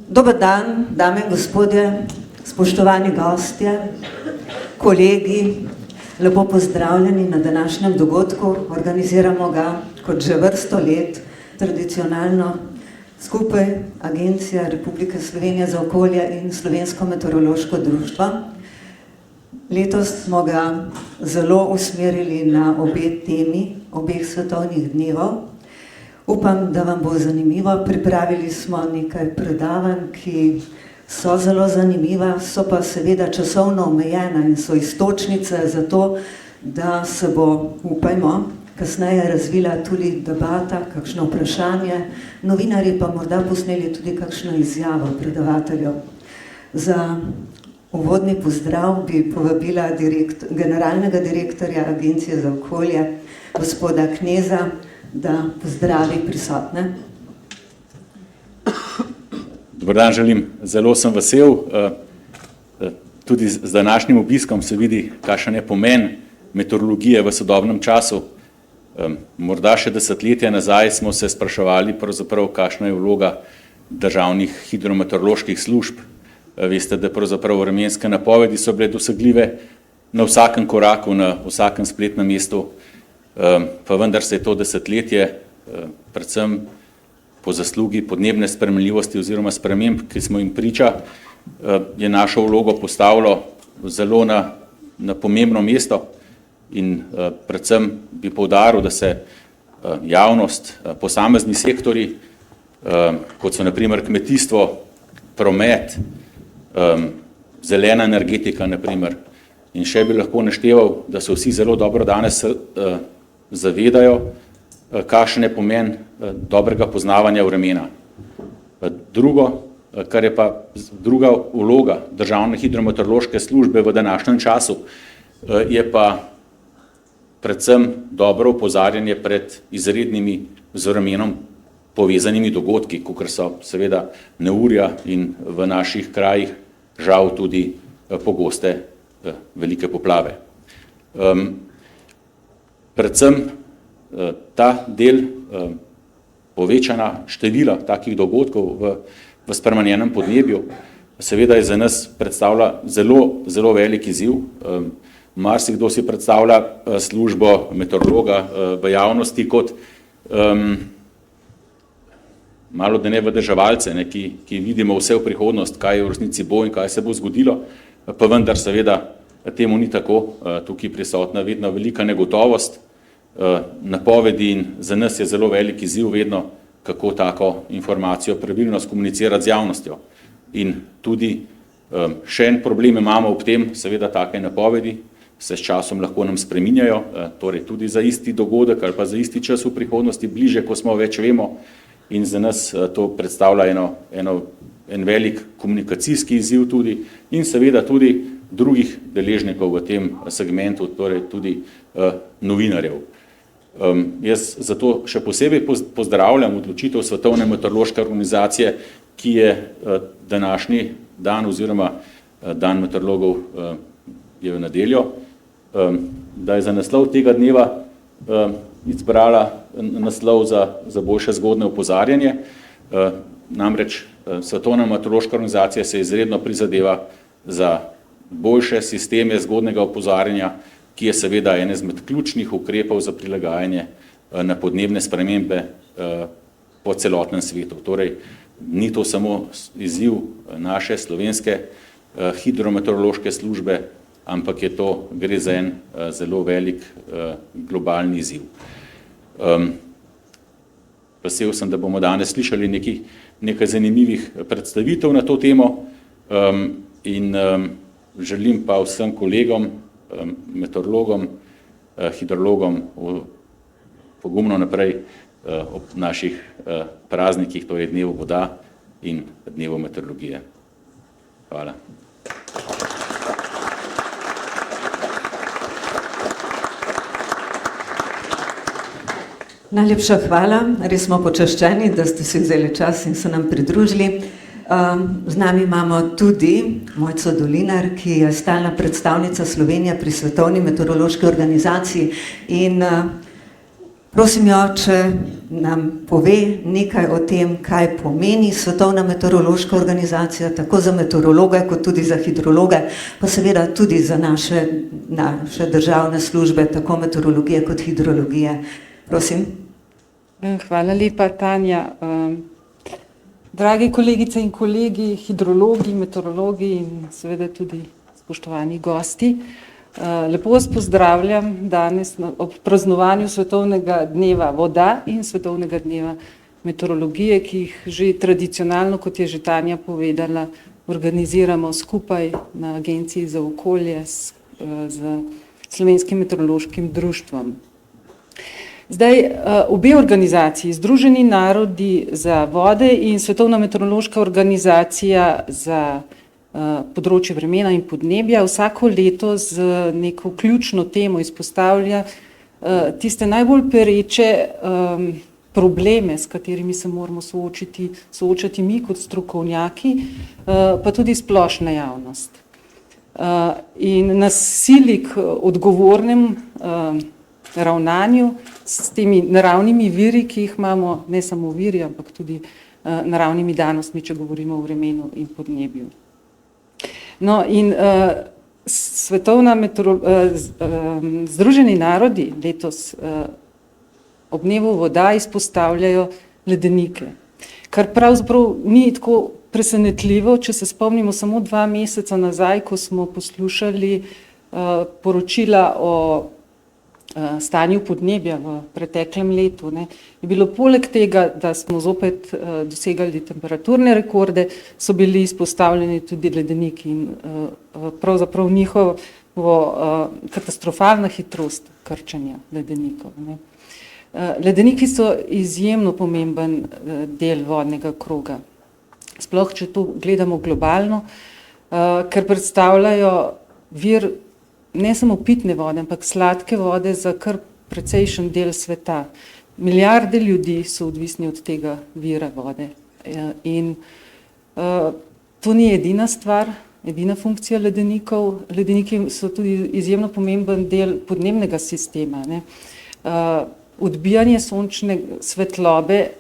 Dober dan, dame in gospodje, spoštovani gostje, kolegi, lepo pozdravljeni na današnjem dogodku. Organiziramo ga kot že vrsto let, tradicionalno, skupaj Agencija Republike Slovenije za okolje in Slovensko meteorološko društvo. Letos smo ga zelo usmerili na obe temi, obeh svetovnih dnevov. Upam, da vam bo zanimivo. Pripravili smo nekaj predavanj, ki so zelo zanimiva, so pa seveda časovno omejena in so iztočnice za to, da se bo, upajmo, kasneje razvila tudi debata, kakšno vprašanje. Novinarji pa morda posneli tudi kakšno izjavo predavateljev. Za uvodni pozdrav bi povabila generalnega direktorja Agencije za okolje, gospoda Kneza, da pozdravi prisotne. Dober dan želim. Zelo sem vesel. Tudi z današnjim obiskom se vidi, kakšen je pomen meteorologije v sodobnem času. Morda še desetletja nazaj smo se spraševali, pravzaprav, kakšna je vloga državnih hidrometeoroloških služb. Veste, da pravzaprav vremenske napovedi so bile dosegljive na vsakem koraku, na vsakem spletnem mestu, pa vendar se je to desetletje, predvsem po zaslugi podnebne spremenljivosti oziroma sprememb, ki smo jim priča, je našo vlogo postavilo zelo na pomembno mesto in predvsem bi poudaril, da se javnost, posamezni sektorji, kot so na primer kmetijstvo, promet, zelena energetika, na primer, in še bi lahko našteval, da so vsi zelo dobro danes zavedajo, kakšen je pomen dobrega poznavanja vremena. Drugo, kar je pa druga vloga državne hidrometeorološke službe v današnjem času, je pa predvsem dobro opozarjanje pred izrednimi z vremenom povezanimi dogodki, kakor so seveda neurja in v naših krajih žal tudi pogoste velike poplave. Predvsem ta del povečana števila takih dogodkov v spremenjenem podnebju seveda je za nas predstavlja zelo velik izziv. Marsikdo si predstavlja službo meteorologa v javnosti kot malo da ne vedeževalce, ki vidimo vse v prihodnost, kaj v resnici bo in kaj se bo zgodilo, pa vendar seveda temu ni tako. Tukaj prisotna vedno velika negotovost, napovedi in za nas je zelo velik izziv vedno, kako tako informacijo pravilno skomunicirati z javnostjo. In tudi še en problem imamo ob tem, seveda take napovedi se s časom lahko nam spreminjajo, torej tudi za isti dogodek ali pa za isti čas v prihodnosti, bliže, ko smo več vemo, in za nas to predstavlja en velik komunikacijski izziv tudi in seveda tudi drugih deležnikov v tem segmentu, torej tudi novinarjev. Jaz zato še posebej pozdravljam odločitev Svetovne meteorološke organizacije, ki je današnji dan oziroma dan meteorologov je v nedeljo, da je za naslov tega dneva izbrala naslov za boljše zgodnje opozarjanje. Namreč Svetovna meteorološka organizacija se izredno prizadeva za boljše sisteme zgodnjega opozarjanja, ki je seveda en izmed ključnih ukrepov za prilagajanje na podnebne spremembe po celotnem svetu. Torej, ni to samo izziv naše slovenske hidrometeorološke službe, ampak gre za en zelo velik globalni izziv. Vesel sem, da bomo danes slišali nekaj zanimivih predstavitev na to temo in želim pa vsem kolegom, meteorologom, hidrologom pogumno naprej ob naših praznikih, to je dnevu voda in dnevu meteorologije. Hvala. Najlepša hvala, res smo počaščeni, da ste si vzeli čas in se nam pridružili. Z nami imamo tudi Mojco Dolinar, ki je stalna predstavnica Slovenije pri Svetovni meteorološki organizaciji in Prosim jo, če nam pove nekaj o tem, kaj pomeni Svetovna meteorološka organizacija, tako za meteorologe, kot tudi za hidrologe, pa seveda tudi za naše državne službe, tako meteorologije kot hidrologije. Prosim. Hvala lepa, Tanja. Dragi kolegice in kolegi, hidrologi, meteorologi in seveda tudi spoštovani gosti, lepo vas pozdravljam danes ob praznovanju Svetovnega dneva voda in Svetovnega dneva meteorologije, ki jih že tradicionalno, kot je že Tanja povedala, organiziramo skupaj na Agenciji za okolje z Slovenskim meteorološkim društvom. Zdaj, obe organizaciji, Združeni narodi za vode in Svetovna meteorološka organizacija za področje vremena in podnebja, vsako leto z neko ključno temo izpostavlja tiste najbolj pereče probleme, s katerimi se moramo soočati mi kot strokovnjaki, pa tudi splošna javnost. In nas sili k odgovornem ravnanju s temi naravnimi viri, ki jih imamo, ne samo viri, ampak tudi naravnimi danostmi, če govorimo o vremenu in podnebju. No, in Združeni narodi letos ob dnevu voda izpostavljajo ledenike, kar pravzaprav ni tako presenetljivo, če se spomnimo samo 2 meseca nazaj, ko smo poslušali poročila o stanju podnebja v preteklem letu, ne, je bilo poleg tega, da smo zopet dosegali temperaturne rekorde, so bili izpostavljeni tudi ledeniki in pravzaprav njihovo katastrofalna hitrost krčenja ledenikov. Ne. Ledeniki so izjemno pomemben del vodnega kroga, sploh če to gledamo globalno, ker predstavljajo vir ne samo pitne vode, ampak sladke vode za kar precejšen del sveta. Milijarde ljudi so odvisni od tega vira vode. In to ni edina stvar, edina funkcija ledenikov. Ledeniki so tudi izjemno pomemben del podnebnega sistema. Ne. Odbijanje sončne svetlobe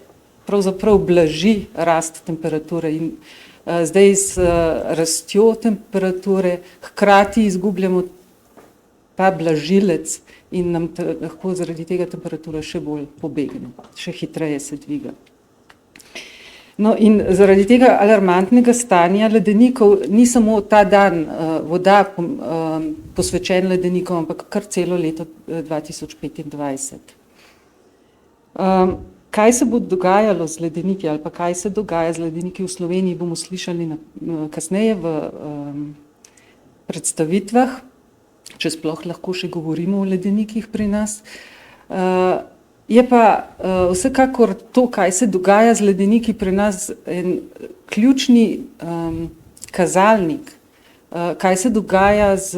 pravzaprav blaži rast temperature in zdaj z rastjo temperature hkrati izgubljamo ta blažilec in nam lahko zaradi tega temperatura še bolj pobegne, še hitreje se dviga. No in zaradi tega alarmantnega stanja ledenikov ni samo ta dan voda posvečen ledenikom, ampak kar celo leto 2025. Kaj se bo dogajalo z ledeniki ali pa kaj se dogaja z ledeniki v Sloveniji, bomo slišali kasneje v predstavitvah, če sploh lahko še govorimo o ledenikih pri nas. Je pa vsekakor to, kaj se dogaja z ledeniki pri nas, en ključni kazalnik, kaj se dogaja z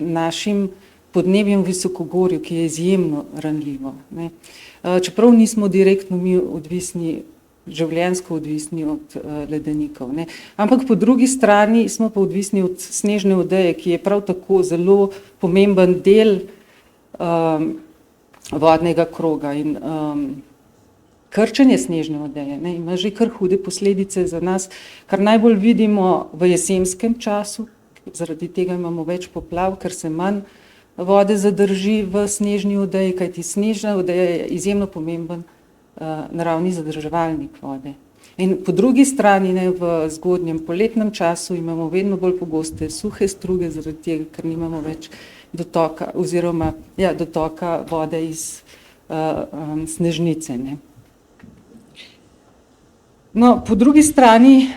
našim podnebjem v visokogorju, ki je izjemno ranljivo. Ne. Čeprav nismo direktno mi odvisni, življenjsko odvisni od ledenikov. Ne. Ampak po drugi strani smo pa odvisni od snežne odeje, ki je prav tako zelo pomemben del vodnega kroga. In krčenje snežne odeje ima že kar hude posledice za nas, kar najbolj vidimo v jesenskem času, zaradi tega imamo več poplav, ker se manj vode zadrži v snežni odeji, kajti snežna odeja je izjemno pomemben naravni zadrževalnik vode. In po drugi strani, ne, v zgodnjem poletnem času imamo vedno bolj pogoste suhe struge, zaradi tega, ker nimamo več dotoka oziroma dotoka vode iz snežnice. Ne. No, po drugi strani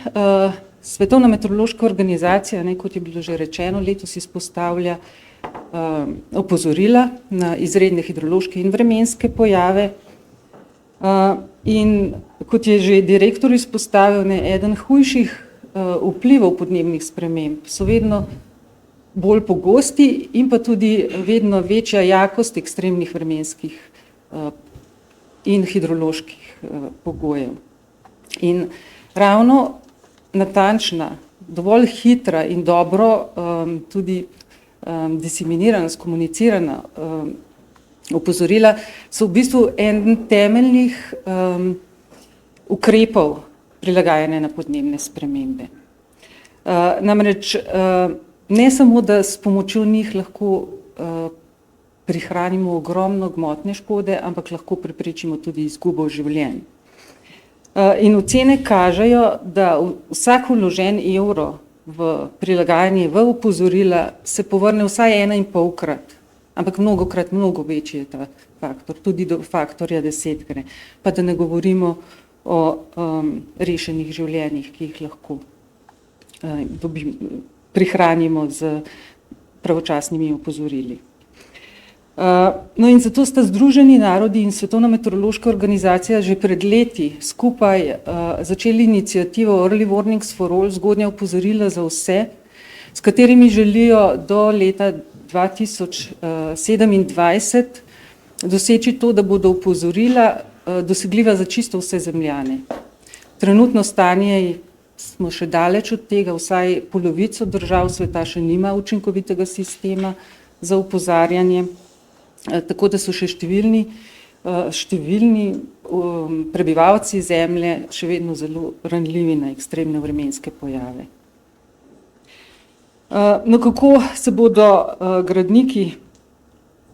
Svetovna meteorološka organizacija, ne, kot je bilo že rečeno, letos izpostavlja opozorila na izredne hidrološke in vremenske pojave. In kot je že direktor izpostavil, eden hujših vplivov podnebnih sprememb so vedno bolj pogosti in pa tudi vedno večja jakost ekstremnih vremenskih in hidroloških pogojev. In ravno natančna, dovolj hitra in dobro tudi diseminirana, skomunicirana opozorila, so v bistvu en temeljnih ukrepov prilagajanja na podnebne spremembe. Namreč ne samo, da s pomočjo njih lahko prihranimo ogromno gmotne škode, ampak lahko preprečimo tudi izgubo življenj. In ocene kažejo, da vsak vložen evro v prilagajanje, v opozorila se povrne vsaj 1,5-krat, ampak mnogokrat, mnogo večji je ta faktor, tudi do faktorja 10-krat, pa da ne govorimo o rešenih življenjih, ki jih lahko prihranimo z pravočasnimi opozorili. No in zato sta Združeni narodi in Svetovna meteorološka organizacija že pred leti skupaj začeli iniciativo Early Warnings for All, zgodnja opozorila za vse, s katerimi želijo do leta 2027 doseči to, da bodo opozorila dosegljiva za čisto vse zemljane. Trenutno stanje smo še daleč od tega, vsaj polovico držav sveta še nima učinkovitega sistema za opozarjanje, tako da so še številni prebivalci zemlje še vedno zelo ranljivi na ekstremne vremenske pojave. No, kako se bodo gradniki,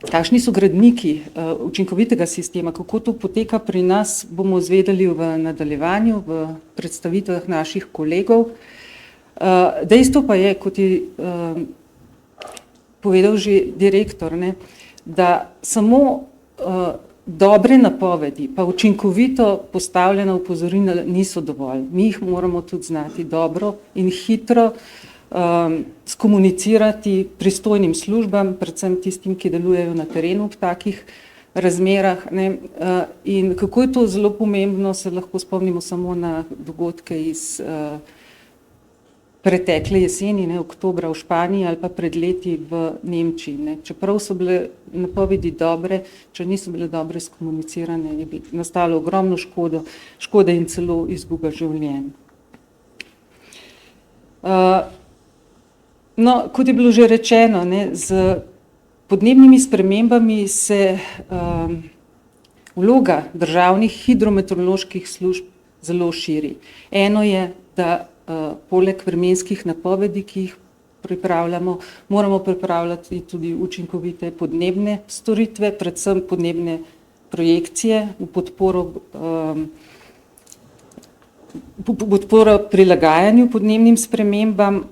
kakšni so gradniki učinkovitega sistema, kako to poteka pri nas, bomo izvedeli v nadaljevanju, v predstavitvah naših kolegov. Dejstvo pa je, kot je povedal že direktor, da samo dobre napovedi, pa učinkovito postavljena opozorila niso dovolj. Mi jih moramo tudi znati dobro in hitro skomunicirati pristojnim službam, predvsem tistim, ki delujejo na terenu v takih razmerah. In kako je to zelo pomembno, se lahko spomnimo samo na dogodke iz pretekle jeseni, oktobra v Španiji ali pa pred leti v Nemčiji. Čeprav so bile napovedi dobre, če niso bile dobre skomunicirane, je nastalo ogromno škode in celo izguba življenj. No, kot je bilo že rečeno, z podnebnimi spremembami se vloga državnih hidrometeoroloških služb zelo širi. Eno je, da poleg vremenskih napovedi, ki jih pripravljamo, moramo pripravljati tudi učinkovite podnebne storitve, predvsem podnebne projekcije v podporo prilagajanju podnebnim spremembam.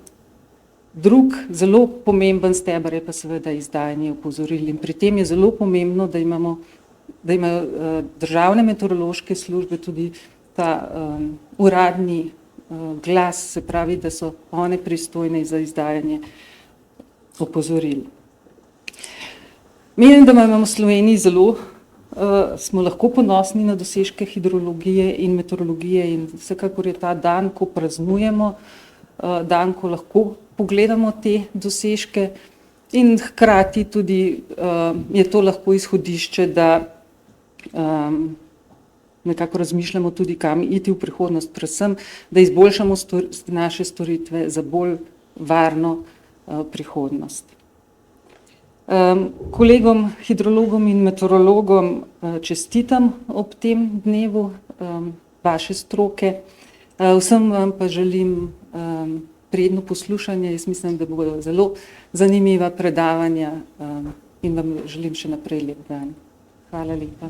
Drug zelo pomemben steber je pa seveda izdajanje opozoril in pri tem je zelo pomembno, da imajo državne meteorološke službe tudi ta uradni glas, se pravi, da so one pristojne za izdajanje opozoril. Menim, da imamo v Sloveniji zelo, smo lahko ponosni na dosežke hidrologije in meteorologije in vsekakor je ta dan, ko praznujemo, dan, ko lahko pogledamo te dosežke in hkrati tudi je to lahko izhodišče, da nekako razmišljamo tudi, kam iti v prihodnost, predvsem, da izboljšamo naše storitve za bolj varno prihodnost. Kolegom hidrologom in meteorologom čestitam ob tem dnevu vaše stroke. Vsem vam pa želim prijetno poslušanje. Jaz mislim, da bodo zelo zanimiva predavanja in vam želim še naprej lep dan. Hvala lepa.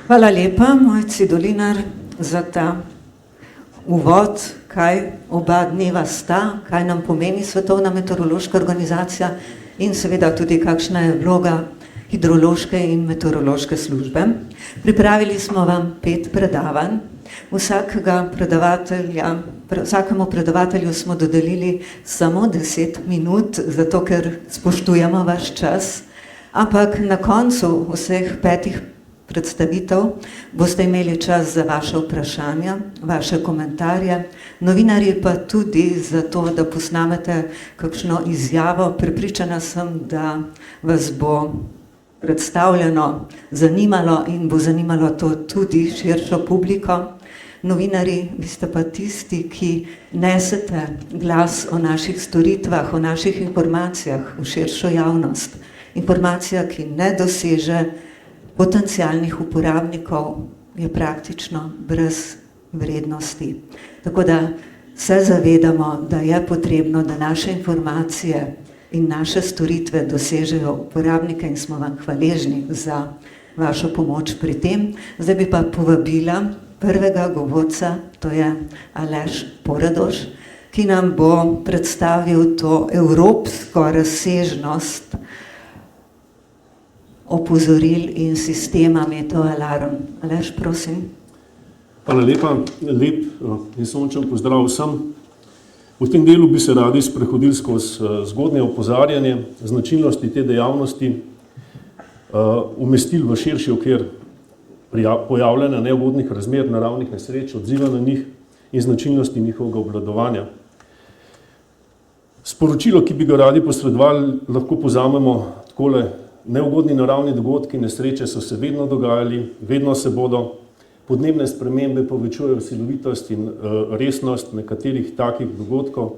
Hvala lepa, Mojci Dolinar, za ta uvod, kaj oba dneva sta, kaj nam pomeni Svetovna meteorološka organizacija in seveda tudi kakšna je vloga hidrološke in meteorološke službe. Pripravili smo vam 5 predavanj. Vsakemu predavatelju smo dodelili samo 10 minut, zato ker spoštujemo vaš čas, ampak na koncu vseh 5 predstavitev boste imeli čas za vaše vprašanja, vaše komentarje, novinarji pa tudi za to, da posnamete kakšno izjavo. Prepričana sem, da vas bo predstavljeno zanimalo in bo zanimalo to tudi širšo publiko. Novinarji, vi ste pa tisti, ki nesete glas o naših storitvah, o naših informacijah v širšo javnost. Informacija, ki ne doseže potencialnih uporabnikov, je praktično brez vrednosti. Tako da se zavedamo, da je potrebno, da naše informacije in naše storitve dosežejo uporabnike in smo vam hvaležni za vašo pomoč pri tem. Zdaj bi pa povabila prvega govorca, to je Aleš Poredoš, ki nam bo predstavil to evropsko razsežnost opozoril in sistema Meteoalarm. Aleš, prosim. Hvala lepa, lep in sončen pozdrav vsem. V tem delu bi se radi sprehodili skozi zgodnje opozarjanje, značilnosti te dejavnosti, umestili v širši okvir pojavljanja neugodnih razmer, naravnih nesreč, odziva na njih in značilnosti njihovega obvladovanja. Sporočilo, ki bi ga radi posredovali, lahko povzamemo takole: neugodni naravni dogodki, nesreče so se vedno dogajali, vedno se bodo. Podnebne spremembe povečujejo silovitost in resnost nekaterih takih dogodkov.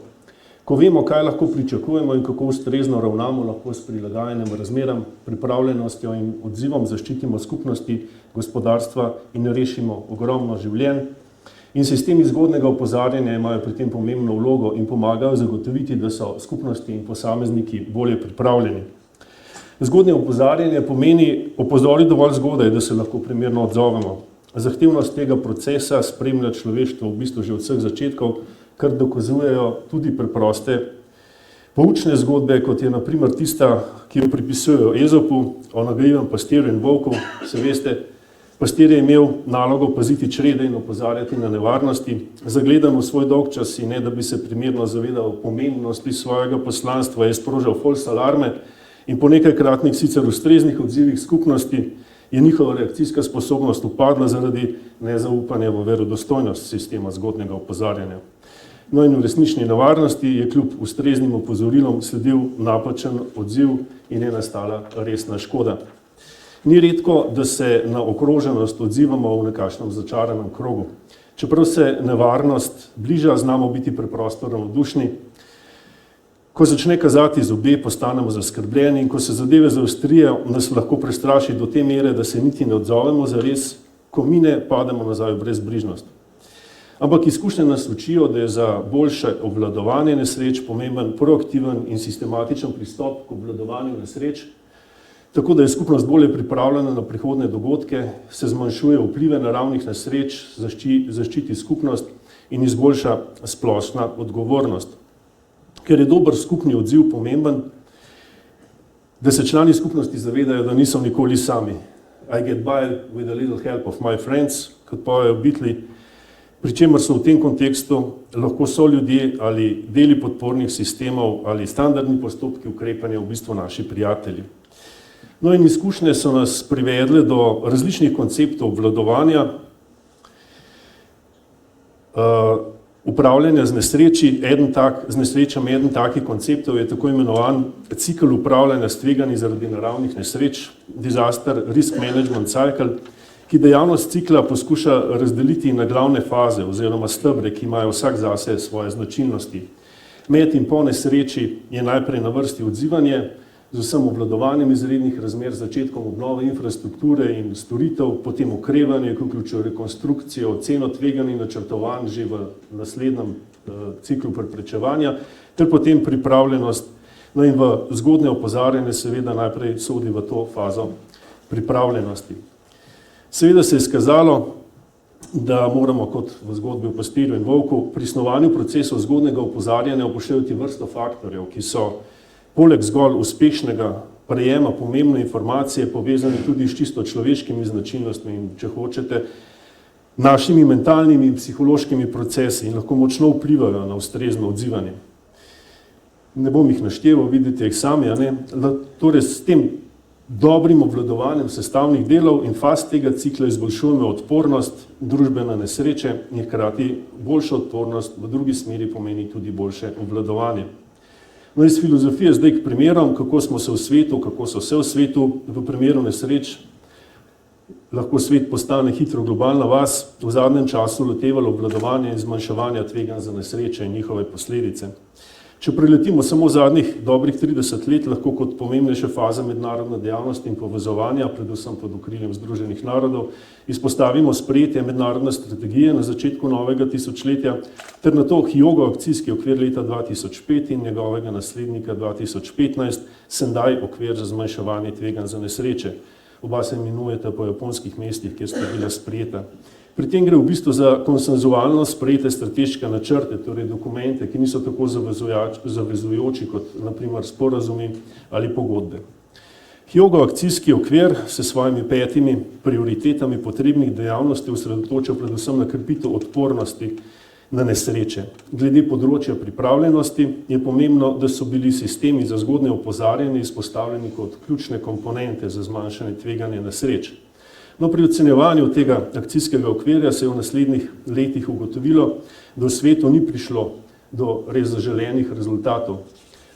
Ko vemo, kaj lahko pričakujemo in kako ustrezno ravnamo, lahko s prilagajanjem razmeram, pripravljenostjo in odzivom zaščitimo skupnosti, gospodarstva in rešimo ogromno življenj. In sistemi zgodnega opozarjanja imajo pri tem pomembno vlogo in pomagajo zagotoviti, da so skupnosti in posamezniki bolje pripravljeni. Zgodnje opozarjanje pomeni opozoriti dovolj zgodaj, da se lahko primerno odzovemo. Zahtevnost tega procesa spremlja človeštvo v bistvu že od vseh začetkov, kar dokazujejo tudi preproste poučne zgodbe, kot je na primer tista, ki jo pripisujejo Ezopu o nagajivem pastirju in volku. Se veste, pastir je imel nalogo paziti črede in opozarjati na nevarnosti. Zagledan v svoj dolgčas in ne, da bi se primerno zavedal pomembnosti svojega poslanstva, je sprožal false alarme in po nekajkratnih sicer ustreznih odzivih skupnosti je njihova reakcijska sposobnost upadla zaradi nezaupanja v verodostojnost sistema zgodnjega opozarjanja. No in v resnični nevarnosti je kljub ustreznim opozorilom sledil napačen odziv in je nastala resna škoda. Ni redko, da se na ogroženost odzivamo v nekakšnem začaranem krogu. Čeprav se nevarnost bliža, znamo biti preprosto ravnodušni. Ko začne kazati zobe, postanemo zaskrbljeni in ko se zadeve zaostrijo, nas lahko prestraši do te mere, da se niti ne odzovemo zares, ko mine, pademo nazaj v brezbrižnost. Ampak izkušnje nas učijo, da je za boljše obvladovanje nesreč pomemben proaktiven in sistematičen pristop k obvladovanju nesreč, tako da je skupnost bolje pripravljena na prihodnje dogodke, se zmanjšuje vplive naravnih nesreč, zaščiti skupnost in izboljša splošna odgovornost. Ker je dober skupni odziv pomemben, da se člani skupnosti zavedajo, da niso nikoli sami. I get by with a little help of my friends, kot pojejo Beatli, pri čemer so v tem kontekstu lahko so ljudje ali deli podpornih sistemov ali standardni postopki ukrepanja v bistvu naši prijatelji. No in izkušnje so nas privedle do različnih konceptov obvladovanja, upravljanja z nesrečami. Eden takih konceptov je tako imenovan cikel upravljanja s tveganji zaradi naravnih nesreč, Disaster Risk Management Cycle, ki dejavnost cikla poskuša razdeliti na glavne faze oziroma stebre, ki imajo vsak zase svoje značilnosti. Med in po nesreči je najprej na vrsti odzivanje z vsem obvladovanjem izrednih razmer, začetkom obnove infrastrukture in storitev, potem okrevanje, ki vključuje rekonstrukcijo, oceno tveganj in načrtovanj že v naslednjem ciklu preprečevanja, ter potem pripravljenost. No in v zgodnje opozarjanje seveda najprej sodi v to fazo pripravljenosti. Seveda se je izkazalo, da moramo kot v zgodbi o pastirju in volku pri snovanju procesov zgodnjega opozarjanja upoštevati vrsto faktorjev, ki so poleg zgolj uspešnega prejema pomembne informacije povezani tudi s čisto človeškimi značilnostmi in, če hočete, našimi mentalnimi in psihološkimi procesi in lahko močno vplivajo na ustrezno odzivanje. Ne bom jih našteval, vidite jih sami, torej s tem dobrim obvladovanjem sestavnih delov in faz tega cikla izboljšujemo odpornost družbe na nesreče in hkrati boljša odpornost v drugi smeri pomeni tudi boljše obvladovanje. No, iz filozofije zdaj k primerom, kako so se v svetu v primeru nesreč lahko svet postane hitro globalna vas, v zadnjem času lotevalo obvladovanja in zmanjševanja tveganj za nesreče in njihove posledice. Če preletimo samo zadnjih dobrih 30 let, lahko kot pomembnejše faze mednarodne dejavnosti in povezovanja, predvsem pod okriljem Združenih narodov, izpostavimo sprejetje mednarodne strategije na začetku novega tisočletja, ter na to Hyogo akcijski okvir leta 2005 in njegovega naslednika 2015, Sendai okvir za zmanjševanje tveganj za nesreče. Oba se imenujeta po japonskih mestih, kjer sta bila sprejeta. Pri tem gre v bistvu za konsenzualno sprejete strateške načrte, torej dokumente, ki niso tako zavezujoči kot na primer sporazumi ali pogodbe. Hyogo akcijski okvir se s svojimi 5 prioritetami potrebnih dejavnosti osredotoča predvsem na krepitev odpornosti na nesreče. Glede področja pripravljenosti je pomembno, da so bili sistemi za zgodnje opozarjanje izpostavljeni kot ključne komponente za zmanjšanje tveganja nesreč. No, pri ocenjevanju tega akcijskega okvirja se je v naslednjih letih ugotovilo, da v svetu ni prišlo do res zaželenih rezultatov.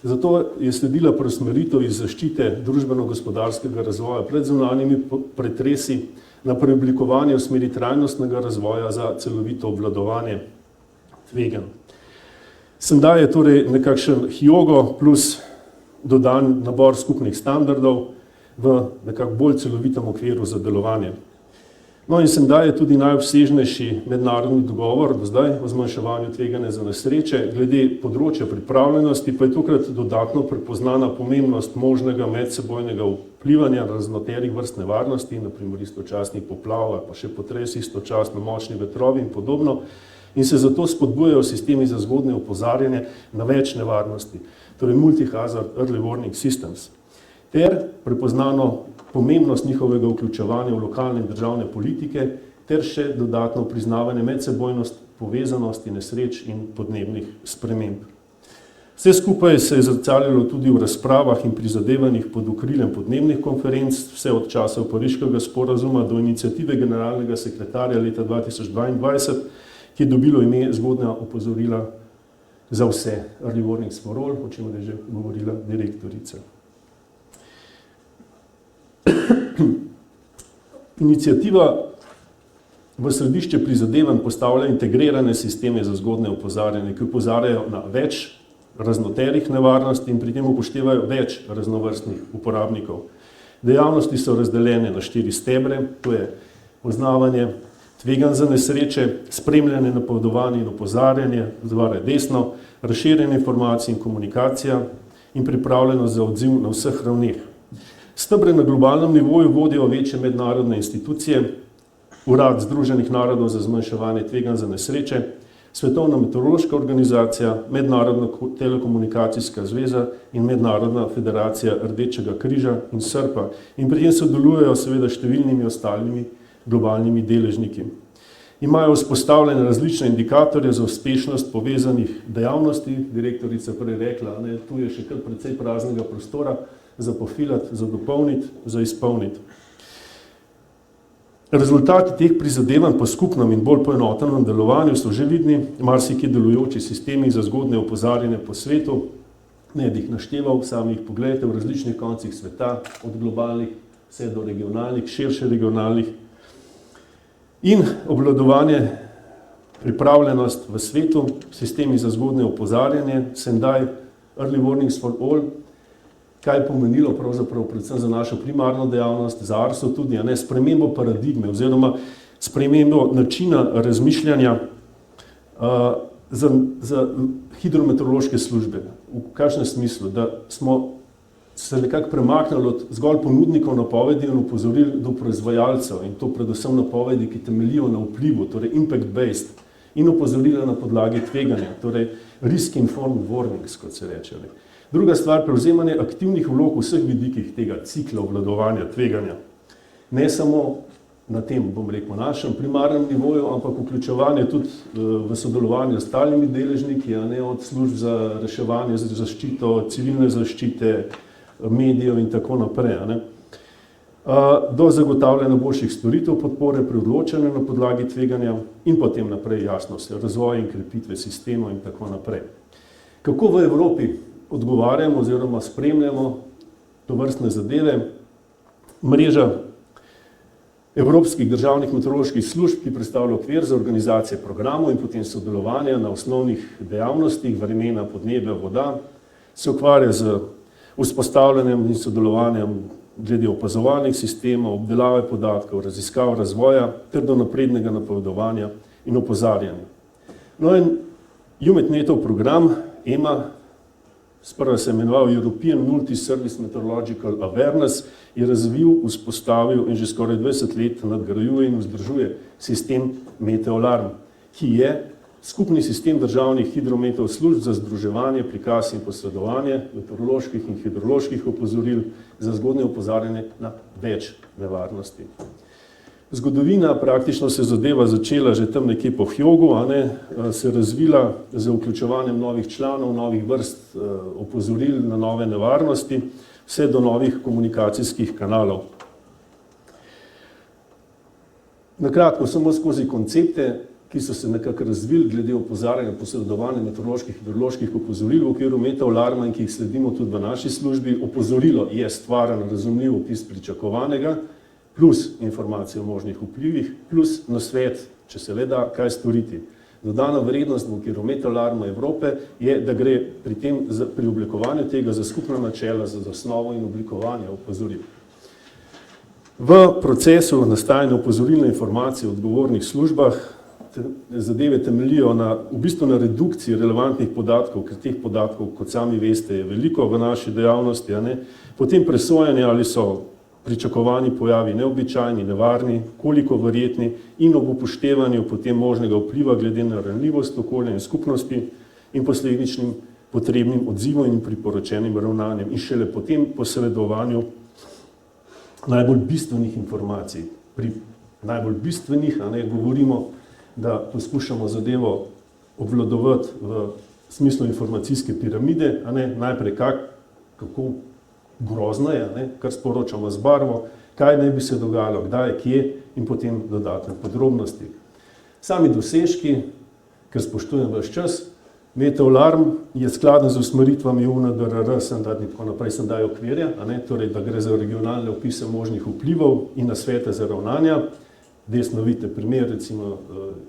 Zato je sledila preusmeritev iz zaščite družbeno-gospodarskega razvoja pred zunanjimi pretresi na preoblikovanje v smeri trajnostnega razvoja za celovito obvladovanje tveganj. Sendai je torej nekakšen Hyogo plus dodan nabor skupnih standardov v nekako bolj celovitem okviru za delovanje. No in Sendai je tudi najobsežnejši mednarodni dogovor do zdaj o zmanjševanju tveganja za nesreče. Glede področja pripravljenosti pa je tokrat dodatno prepoznana pomembnost možnega medsebojnega vplivanja raznoterih vrst nevarnosti, naprimer istočasnih poplav, pa še potresi, istočasno močni vetrovi in podobno, in se zato spodbujajo sistemi za zgodnje opozarjanje na več nevarnosti, torej multi-hazard early warning systems, ter prepoznano pomembnost njihovega vključevanja v lokalne in državne politike, ter še dodatno priznavanje medsebojnost, povezanosti nesreč in podnebnih sprememb. Vse skupaj se je zrcalilo tudi v razpravah in prizadevanjih pod okriljem podnebnih konferenc, vse od časov Pariškega sporazuma do iniciative generalnega sekretarja leta 2022, ki je dobilo ime zgodnja opozorila za vse, early warnings for all, o čemer je že govorila direktorica. Iniciativa v središče prizadevanj postavlja integrirane sisteme za zgodnje opozarjanje, ki opozarjajo na več raznoterih nevarnosti in pri tem upoštevajo več raznovrstnih uporabnikov. Dejavnosti so razdeljene na 4 stebre, to je poznavanje tveganj za nesreče, spremljanje, napovedovanje in opozarjanje, zgoraj desno, razširjanje informacij in komunikacija in pripravljenost za odziv na vseh ravneh. Stebre na globalnem nivoju vodijo večje mednarodne institucije, Urad Združenih narodov za zmanjševanje tveganj za nesreče, Svetovna meteorološka organizacija, Mednarodna telekomunikacijska zveza in Mednarodna federacija Rdečega križa in SRPA, in pri tem sodelujejo seveda številnimi ostalimi globalnimi deležniki. Imajo vzpostavljene različne indikatorje za uspešnost povezanih dejavnosti, direktorica prej rekla, tu je še kar precej praznega prostora za pofilati, za dopolniti, za izpolniti. Rezultati teh prizadevanj po skupnem in bolj poenotenem delovanju so že vidni, marsikje delujoči sistemi za zgodnje opozarjanje po svetu, ne bi jih našteval, sami jih pogledajte v različnih koncih sveta, od globalnih vse do regionalnih, širše regionalnih, in obvladovanje, pripravljenost v svetu, sistemi za zgodnje opozarjanje, Sendai, early warnings for all, kaj je pomenilo pravzaprav predvsem za našo primarno dejavnost, za ARSO tudi, spremembo paradigme oziroma spremembo načina razmišljanja za hidrometeorološke službe. V kakšnem smislu? Da smo se nekako premaknili od zgolj ponudnikov napovedi in opozorili do proizvajalcev in to predvsem napovedi, ki temeljijo na vplivu, torej impact-based, in opozorila na podlagi tveganja, torej risk-informed warnings, kot se reče. Druga stvar, prevzemanje aktivnih vlog v vseh vidikih tega cikla obvladovanja tveganja. Ne samo na tem, bom rekel, našem primarnem nivoju, ampak vključevanje tudi v sodelovanju s ostalimi deležniki, od služb za reševanje, za zaščito, civilne zaščite, medijev in tako naprej. Do zagotavljanja boljših storitev podpore pri odločanju na podlagi tveganja in potem naprej jasno se razvoj in krepitve sistemov in tako naprej. Kako v Evropi odgovarjamo oziroma spremljamo tovrstne zadeve? Mreža evropskih državnih meteoroloških služb, ki predstavlja okvir za organizacije programov in potem sodelovanja na osnovnih dejavnostih vremena, podnebja, voda, se ukvarja z vzpostavljanjem in sodelovanjem glede opazovalnih sistemov, obdelave podatkov, raziskav, razvoja ter do naprednega napovedovanja in opozarjanja. No in EUMETNET-ov program EMA, sprva se je imenoval European Multi-Service Meteorological Awareness, je razvil, vzpostavil in že skoraj 20 let nadgrajuje in vzdržuje sistem Meteolarm, ki je skupni sistem državnih hidrometov služb za združevanje, prikaz in posredovanje meteoroloških in hidroloških opozoril za zgodnje opozarjanje na več nevarnosti. Zgodovina praktično se zadeva začela že tam nekje po Hjogu, se razvila z vključevanjem novih članov, novih vrst opozoril na nove nevarnosti, vse do novih komunikacijskih kanalov. Nakratko, samo skozi koncepte, ki so se nekako razvili glede opozarjanja, posredovanja meteoroloških, hidroloških opozoril v okviru Meteolarma in ki jih sledimo tudi v naši službi. Opozorilo je stvaren, razumljiv opis pričakovanega, plus informacije o možnih vplivih, plus nasvet, če se le da, kaj storiti. Dodana vrednost v okviru Meteolarma Evrope je, da gre pri oblikovanju tega za skupna načela, za zasnovo in oblikovanje opozoril. V procesu nastajanja opozorilne informacije v odgovornih službah zadeve temeljijo v bistvu na redukciji relevantnih podatkov, ker teh podatkov, kot sami veste, je veliko v naši dejavnosti, potem presojanje, ali so pričakovani pojavi neobičajni, nevarni, koliko verjetni in ob upoštevanju potem možnega vpliva glede na ranljivost okolja in skupnosti in posledičnim potrebnim odzivom in priporočenim ravnanjem in šele potem posredovanju najbolj bistvenih informacij. Pri najbolj bistvenih govorimo, da poskušamo zadevo obvladovati v smislu informacijske piramide, najprej kako grozno je, kar sporočamo z barvo, kaj naj bi se dogajalo, kdaj, kje in potem dodatne podrobnosti. Sami dosežki, ker spoštujem vaš čas, Meteolarm je skladen z usmeritvami UNDRR, sem daj okvirja, torej da gre za regionalne opise možnih vplivov in nasvete za ravnanja. Desno vidite primer, recimo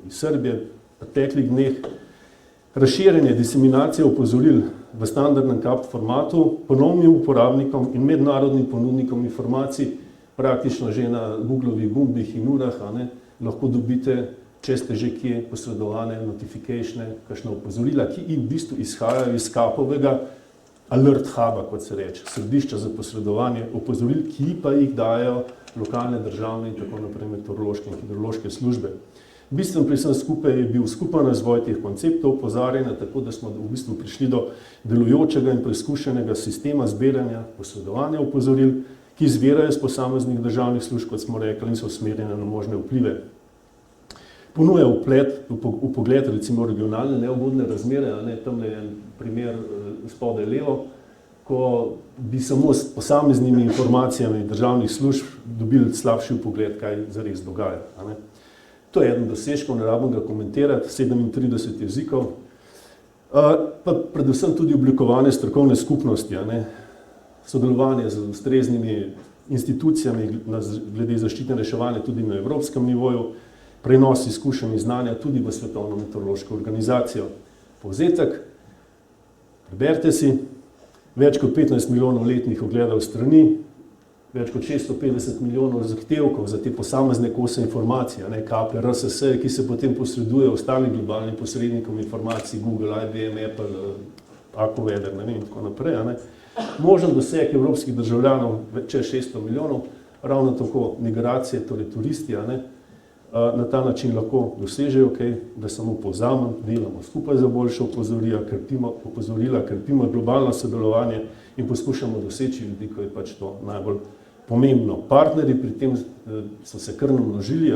iz Srbije, v preteklih dneh. Razširjanje diseminacije opozoril v standardnem CAP formatu ponovnim uporabnikom in mednarodnim ponudnikom informacij, praktično že na Googlovih gumbih in urah, lahko dobite, če ste že kje posredovane notificatione, kakšne opozorila, ki v bistvu izhajajo iz CAP-ovega alert huba, kot se reče, središča za posredovanje opozoril, ki pa jih dajo lokalne, državne in tako naprej meteorološke in hidrološke službe. Bistven pri vsem skupaj je bil skupen razvoj teh konceptov opozarjanja, tako da smo v bistvu prišli do delujočega in preizkušenega sistema zbiranja, posredovanja opozoril, ki izvirajo iz posameznih državnih služb, kot smo rekli, in so usmerjene na možne vplive. Ponuja vpogled recimo regionalne neugodne razmere, tamle je primer spodaj levo, ko bi samo s posameznimi informacijami državnih služb dobili slabši vpogled, kaj zares dogaja. To je eden dosežkov, ne rabim ga komentirati, 37 jezikov, pa predvsem tudi oblikovanje strokovne skupnosti, sodelovanje z ustreznimi institucijami glede zaščite in reševanja tudi na evropskem nivoju, prenos izkušenj in znanja tudi v Svetovno meteorološko organizacijo. Povzetek, preberite si, več kot 15 milijonov letnih ogledov strani, več kot 650 milijonov zahtevkov za te posamezne kose informacije, kaple, RSS, ki se potem posreduje ostalim globalnim posrednikom informacij, Google, IBM, Apple, AccuWeather, in tako naprej. Možen doseg evropskih državljanov, čez 600 milijonov, ravno tako migracije, torej turisti, na ta način lahko dosežejo, da samo povzamem, delamo skupaj za boljše opozorila, krepimo globalno sodelovanje in poskušamo doseči ljudi, ko je pač to najbolj pomembno. Partnerji pri tem so se kar namnožili,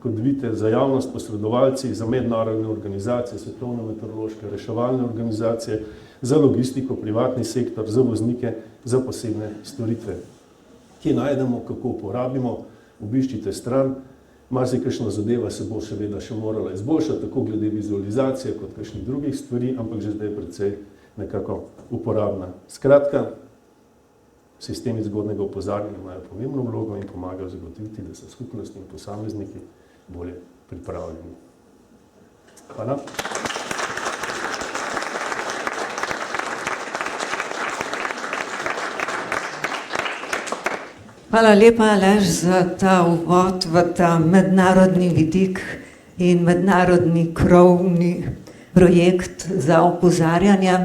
kot vidite, za javnost, posredovalci, za mednarodne organizacije, svetovne meteorološke, reševalne organizacije, za logistiko, privatni sektor, za voznike, za posebne storitve. Kje najdemo, kako uporabimo, obiščite stran. Marsikakšna zadeva se bo seveda še morala izboljšati, tako glede vizualizacije kot kakšnih drugih stvari, ampak že zdaj je precej nekako uporabna. Skratka, Sistemi zgodnjega opozarjanja imajo pomembno vlogo in pomagajo zagotoviti, da so skupnosti in posamezniki bolje pripravljeni. Hvala. Hvala lepa, Aleš, za ta uvod v ta mednarodni vidik in mednarodni krovni projekt za opozarjanje.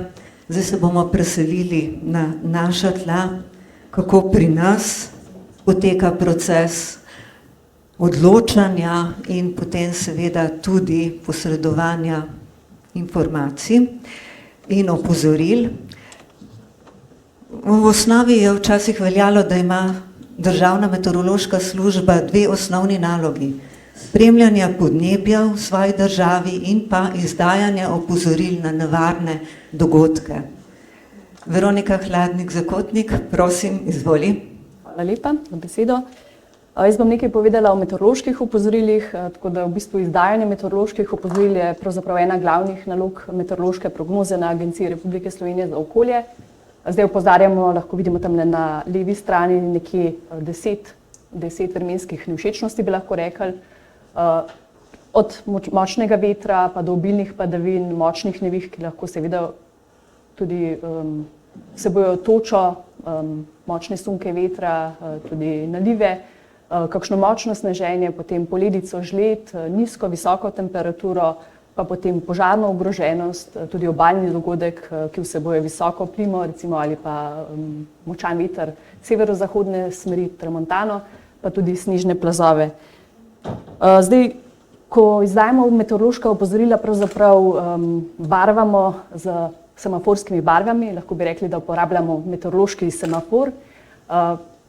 Zdaj se bomo preselili na naša tla, kako pri nas poteka proces odločanja in potem seveda tudi posredovanja informacij in opozoril. V osnovi je včasih veljalo, da ima Državna meteorološka služba dve osnovni nalogi: spremljanja podnebja v svoji državi in pa izdajanja opozoril na nevarne dogodke. Veronika Hladnik-Zakotnik, prosim, izvoli. Hvala lepa za besedo. Jaz bom nekaj povedala o meteoroloških opozorilih, tako da v bistvu izdajanje meteoroloških opozoril je pravzaprav ena glavnih nalog meteorološke prognoze na Agenciji Republike Slovenije za okolje. Zdaj opozarjamo, lahko vidimo tam na levi strani nekje 10 vremenskih nevšečnosti, bi lahko rekli. Od močnega vetra pa do obilnih padavin, močnih nevih, ki lahko seveda tudi vsebujejo točo, močne sunke vetra, tudi nalive, kakšno močno sneženje, potem poledico, žled, nizko, visoko temperaturo, pa potem požarno ogroženost, tudi obalni dogodek, ki vsebuje visoko plimo, recimo, ali pa močan veter severozahodne smeri, tramontano, pa tudi snežne plazove. Zdaj, ko izdajamo meteorološka opozorila, pravzaprav barvamo z semaforskimi barvami, lahko bi rekli, da uporabljamo meteorološki semafor.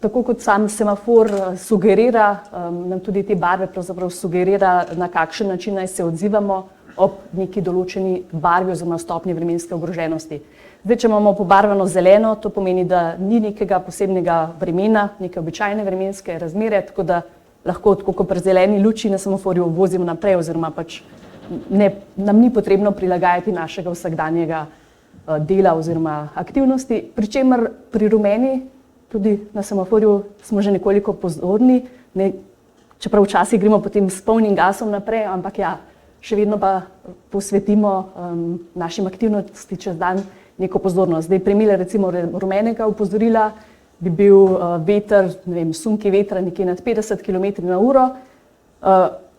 Tako kot sam semafor sugerira, nam tudi te barve pravzaprav sugerira, na kakšen način naj se odzivamo ob neki določeni barvi oziroma stopnji vremenske ogroženosti. Zdaj, če imamo pobarvano zeleno, to pomeni, da ni nekega posebnega vremena, neke običajne vremenske razmere, tako da lahko tako kot pri zeleni luči na semaforju vozimo naprej oziroma pač nam ni potrebno prilagajati našega vsakdanjega dela oziroma aktivnosti, pri čemer pri rumeni tudi na semaforju smo že nekoliko pozorni, čeprav včasih gremo potem s polnim gasom naprej, ampak ja, še vedno pa posvetimo našim aktivnosti čez dan neko pozornost. Zdaj, primere recimo rumenega opozorila bi bil veter, sunki vetra nekje nad 50 km/h.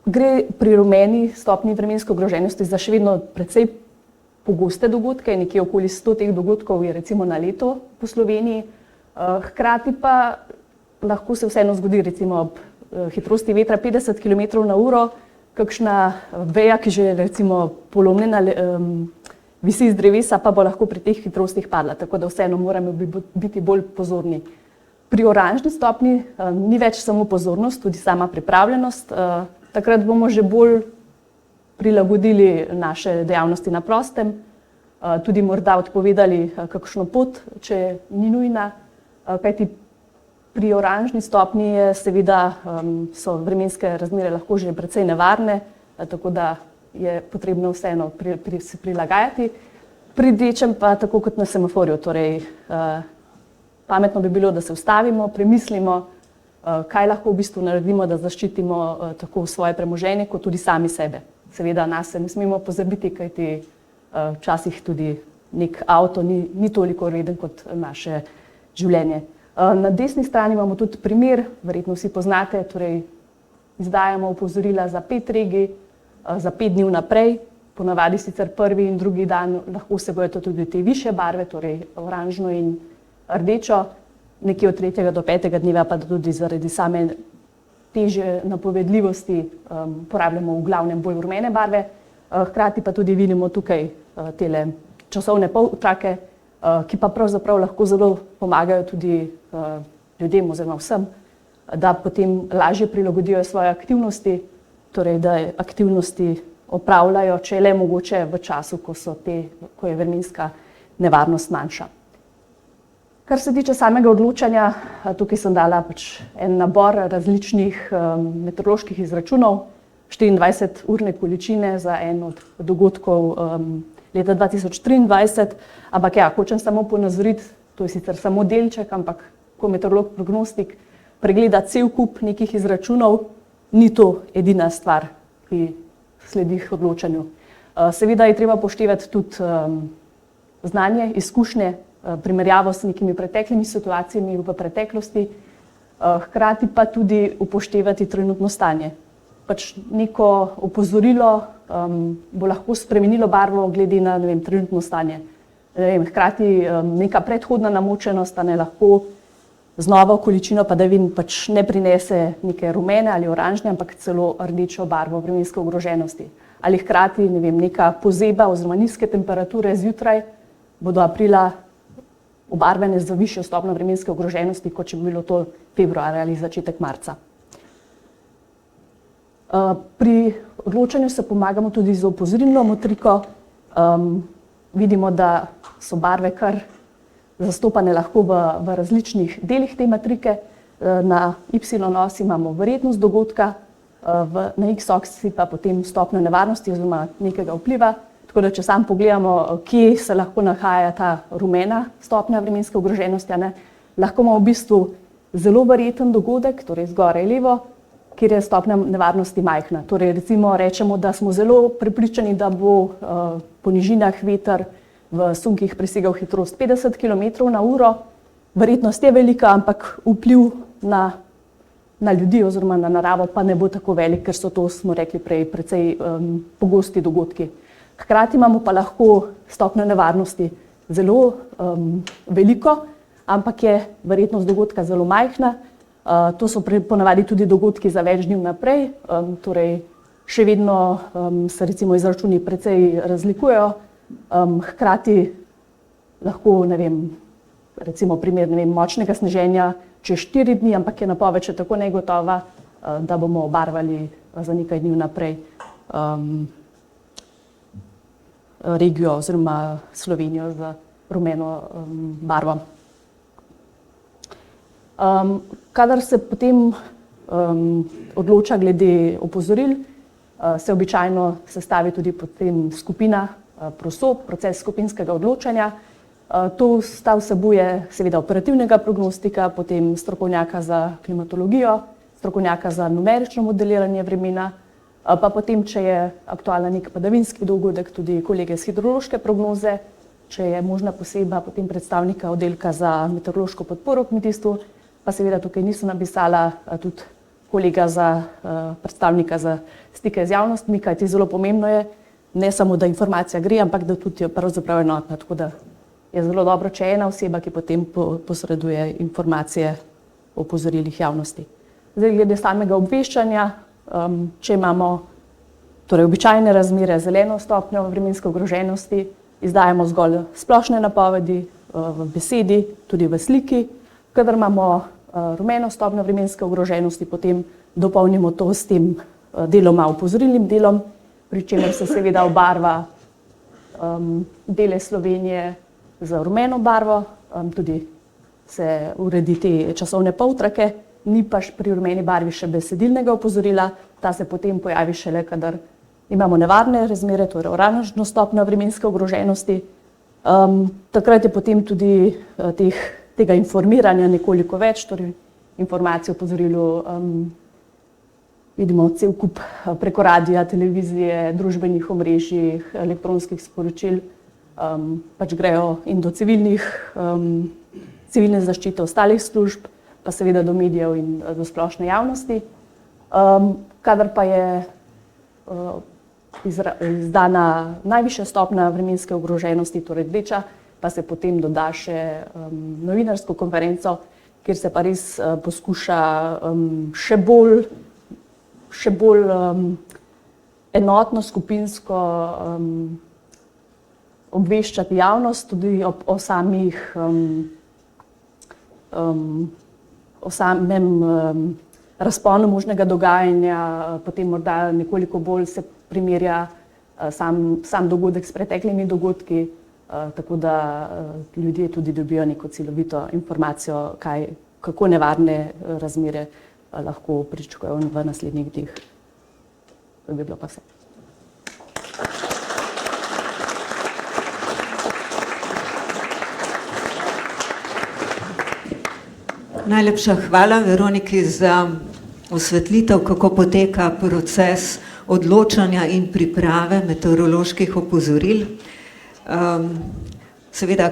Gre pri rumeni stopnji vremenske ogroženosti za še vedno precej pogoste dogodke, nekje okoli 100 teh dogodkov je recimo na leto po Sloveniji. Hkrati pa lahko se vseeno zgodi recimo ob hitrosti vetra 50 km/h, kakšna veja, ki že je recimo polomljena, visi iz drevesa, pa bo lahko pri teh hitrostih padla, tako da vseeno moramo biti bolj pozorni. Pri oranžni stopnji ni več samo pozornost, tudi sama pripravljenost. Takrat bomo že bolj prilagodili naše dejavnosti na prostem, tudi morda odpovedali kakšno pot, če ni nujna, kajti pri oranžni stopnji je seveda so vremenske razmere lahko že precej nevarne, tako da je potrebno vseeno se prilagajati. Pri rdečem pa tako kot na semaforju, torej pametno bi bilo, da se ustavimo, premislimo, kaj lahko v bistvu naredimo, da zaščitimo tako svoje premoženje, kot tudi sami sebe. Seveda nas se ne smemo pozabiti, kajti včasih tudi nek avto ni toliko vreden kot naše življenje. Na desni strani imamo tudi primer, verjetno vsi poznate, torej izdajamo opozorila za 5 regij, za 5 dni vnaprej, ponavadi sicer prvi in drugi dan lahko vsebujejo tudi te višje barve, torej oranžno in rdečo, nekje od 3. do 5. dneva pa tudi zaradi same težje napovedljivosti porabljamo v glavnem bolj rumene barve, hkrati pa tudi vidimo tukaj tele časovne poltrake, ki pa pravzaprav lahko zelo pomagajo tudi ljudem oziroma vsem, da potem lažje prilagodijo svoje aktivnosti, torej da aktivnosti opravljajo, če je le mogoče v času, ko je vremenska nevarnost manjša. Kar se tiče samega odločanja, tukaj sem dala en nabor različnih meteoroloških izračunov, 24-urne količine za en od dogodkov leta 2023, ampak ja, hočem samo ponazoriti, to je sicer samo delček, ampak ko meteorolog prognostik pregleda cel kup nekih izračunov, ni to edina stvar, ki sledi odločanju. Seveda je treba upoštevati tudi znanje, izkušnje, primerjavo s nekimi preteklimi situacijami v preteklosti, hkrati pa tudi upoštevati trenutno stanje. Pač neko opozorilo bo lahko spremenilo barvo glede na, ne vem, trenutno stanje. Hkrati neka predhodna namočenost lahko z novo količino padavin pač ne prinese neke rumene ali oranžne, ampak celo rdečo barvo vremenske ogroženosti. Ali hkrati, ne vem, neka pozeba oziroma nizke temperature zjutraj bodo aprila obarvane z višjo stopnjo vremenske ogroženosti, kot če bi bilo to februarja ali začetek marca. Pri odločanju se pomagamo tudi z opozorilno motriko. Vidimo, da so barve kar zastopane lahko v različnih delih te matrike. Na Y-osi imamo verjetnost dogodka, na X-osi pa potem stopnjo nevarnosti oziroma nekega vpliva. Tako da, če sam pogledamo, kje se lahko nahaja ta rumena stopnja vremenske ogroženosti, lahko imamo v bistvu zelo verjeten dogodek, torej zgoraj levo, kjer je stopnja nevarnosti majhna. Torej, recimo rečemo, da smo zelo prepričani, da bo po nižinah veter v sunkih presegal hitrost 50 km/h. Verjetnost je velika, ampak vpliv na ljudi oziroma na naravo pa ne bo tako velik, ker so to, smo rekli prej, precej pogosti dogodki. Hkrati imamo pa lahko stopnjo nevarnosti zelo veliko, ampak je verjetnost dogodka zelo majhna. To so ponavadi tudi dogodki za več dni naprej, torej še vedno se recimo izračuni precej razlikujejo. Hkrati lahko, ne vem, recimo primer, ne vem, močnega sneženja čez 4 dni, ampak je napoved še tako negotova, da bomo obarvali za nekaj dni naprej regijo oziroma Slovenijo z rumeno barvo. Kadar se potem odloča glede opozoril, se običajno sestavi tudi potem skupina prosob, proces skupinskega odločanja. To vsebuje seveda operativnega prognostika, potem strokovnjaka za klimatologijo, strokovnjaka za numerično modeliranje vremena, pa potem, če je aktualen nek padavinski dogodek, tudi kolege z hidrološke prognoze, če je možna poseba, potem predstavnika oddelka za meteorološko podporo kmetijstvu, pa seveda tukaj nisem napisala tudi kolega predstavnika za stike z javnostmi, kajti zelo pomembno je, ne samo, da informacija gre, ampak da tudi je pravzaprav enotna, tako da je zelo dobro, če je ena oseba, ki potem posreduje informacije o opozorilih javnosti. Zdaj, glede samega obveščanja, če imamo torej običajne razmere, zeleno stopnjo vremenske ogroženosti, izdajamo zgolj splošne napovedi v besedi, tudi v sliki. Kadar imamo rumeno stopnjo vremenske ogroženosti, potem dopolnimo to s tem deloma opozorilnim delom, pri čemer se seveda obarva dele Slovenije z rumeno barvo, tudi se uredi te časovne poltrake, ni pa pri rumeni barvi še besedilnega opozorila, ta se potem pojavi šele, kadar imamo nevarne razmere, torej oranžno stopnjo vremenske ogroženosti. Takrat je potem tudi tega informiranja nekoliko več, torej informacije o opozorilu vidimo cel kup preko radija, televizije, družbenih omrežij, elektronskih sporočil, pač grejo in do civilne zaščite ostalih služb, pa seveda do medijev in do splošne javnosti. Kadar pa je izdana najvišja stopnja vremenske ogroženosti, torej rdeča, pa se potem doda še novinarsko konferenco, kjer se pa res poskuša še bolj enotno, skupinsko obveščati javnost tudi o samem razponu možnega dogajanja, potem morda nekoliko bolj se primerja sam dogodek s preteklimi dogodki, tako da ljudje tudi dobijo neko celovito informacijo, kako nevarne razmere lahko pričakujejo v naslednjih dneh. To bi bilo pa vse. Najlepša hvala Veroniki za osvetlitev, kako poteka proces odločanja in priprave meteoroloških opozoril. Seveda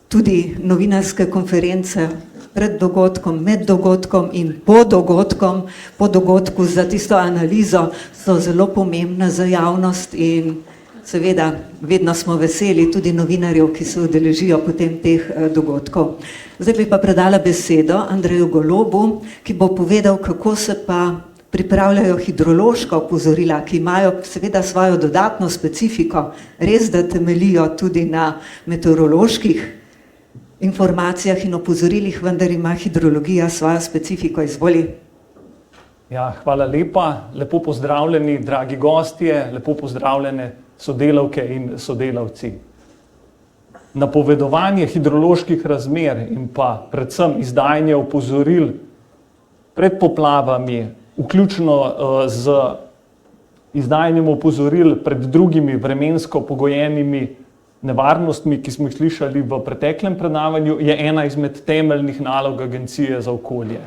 tudi novinarske konference pred dogodkom, med dogodkom in po dogodku za tisto analizo so zelo pomembne za javnost in seveda vedno smo veseli tudi novinarjev, ki se udeležijo potem teh dogodkov. Zdaj bi pa predala besedo Andreju Golobu, ki bo povedal, kako se pa pripravljajo hidrološka opozorila, ki imajo seveda svojo dodatno specifiko, res da temeljijo tudi na meteoroloških informacijah in opozorilih, vendar ima hidrologija svojo specifiko. Izvoli. Ja, hvala lepa. Lepo pozdravljeni, dragi gostje, lepo pozdravljene sodelavke in sodelavci. Napovedovanje hidroloških razmer in pa predvsem izdajanje opozoril pred poplavami, vključno z izdajanjem opozoril pred drugimi vremensko pogojenimi nevarnostmi, ki smo jih slišali v preteklem predavanju, je ena izmed temeljnih nalog Agencije za okolje.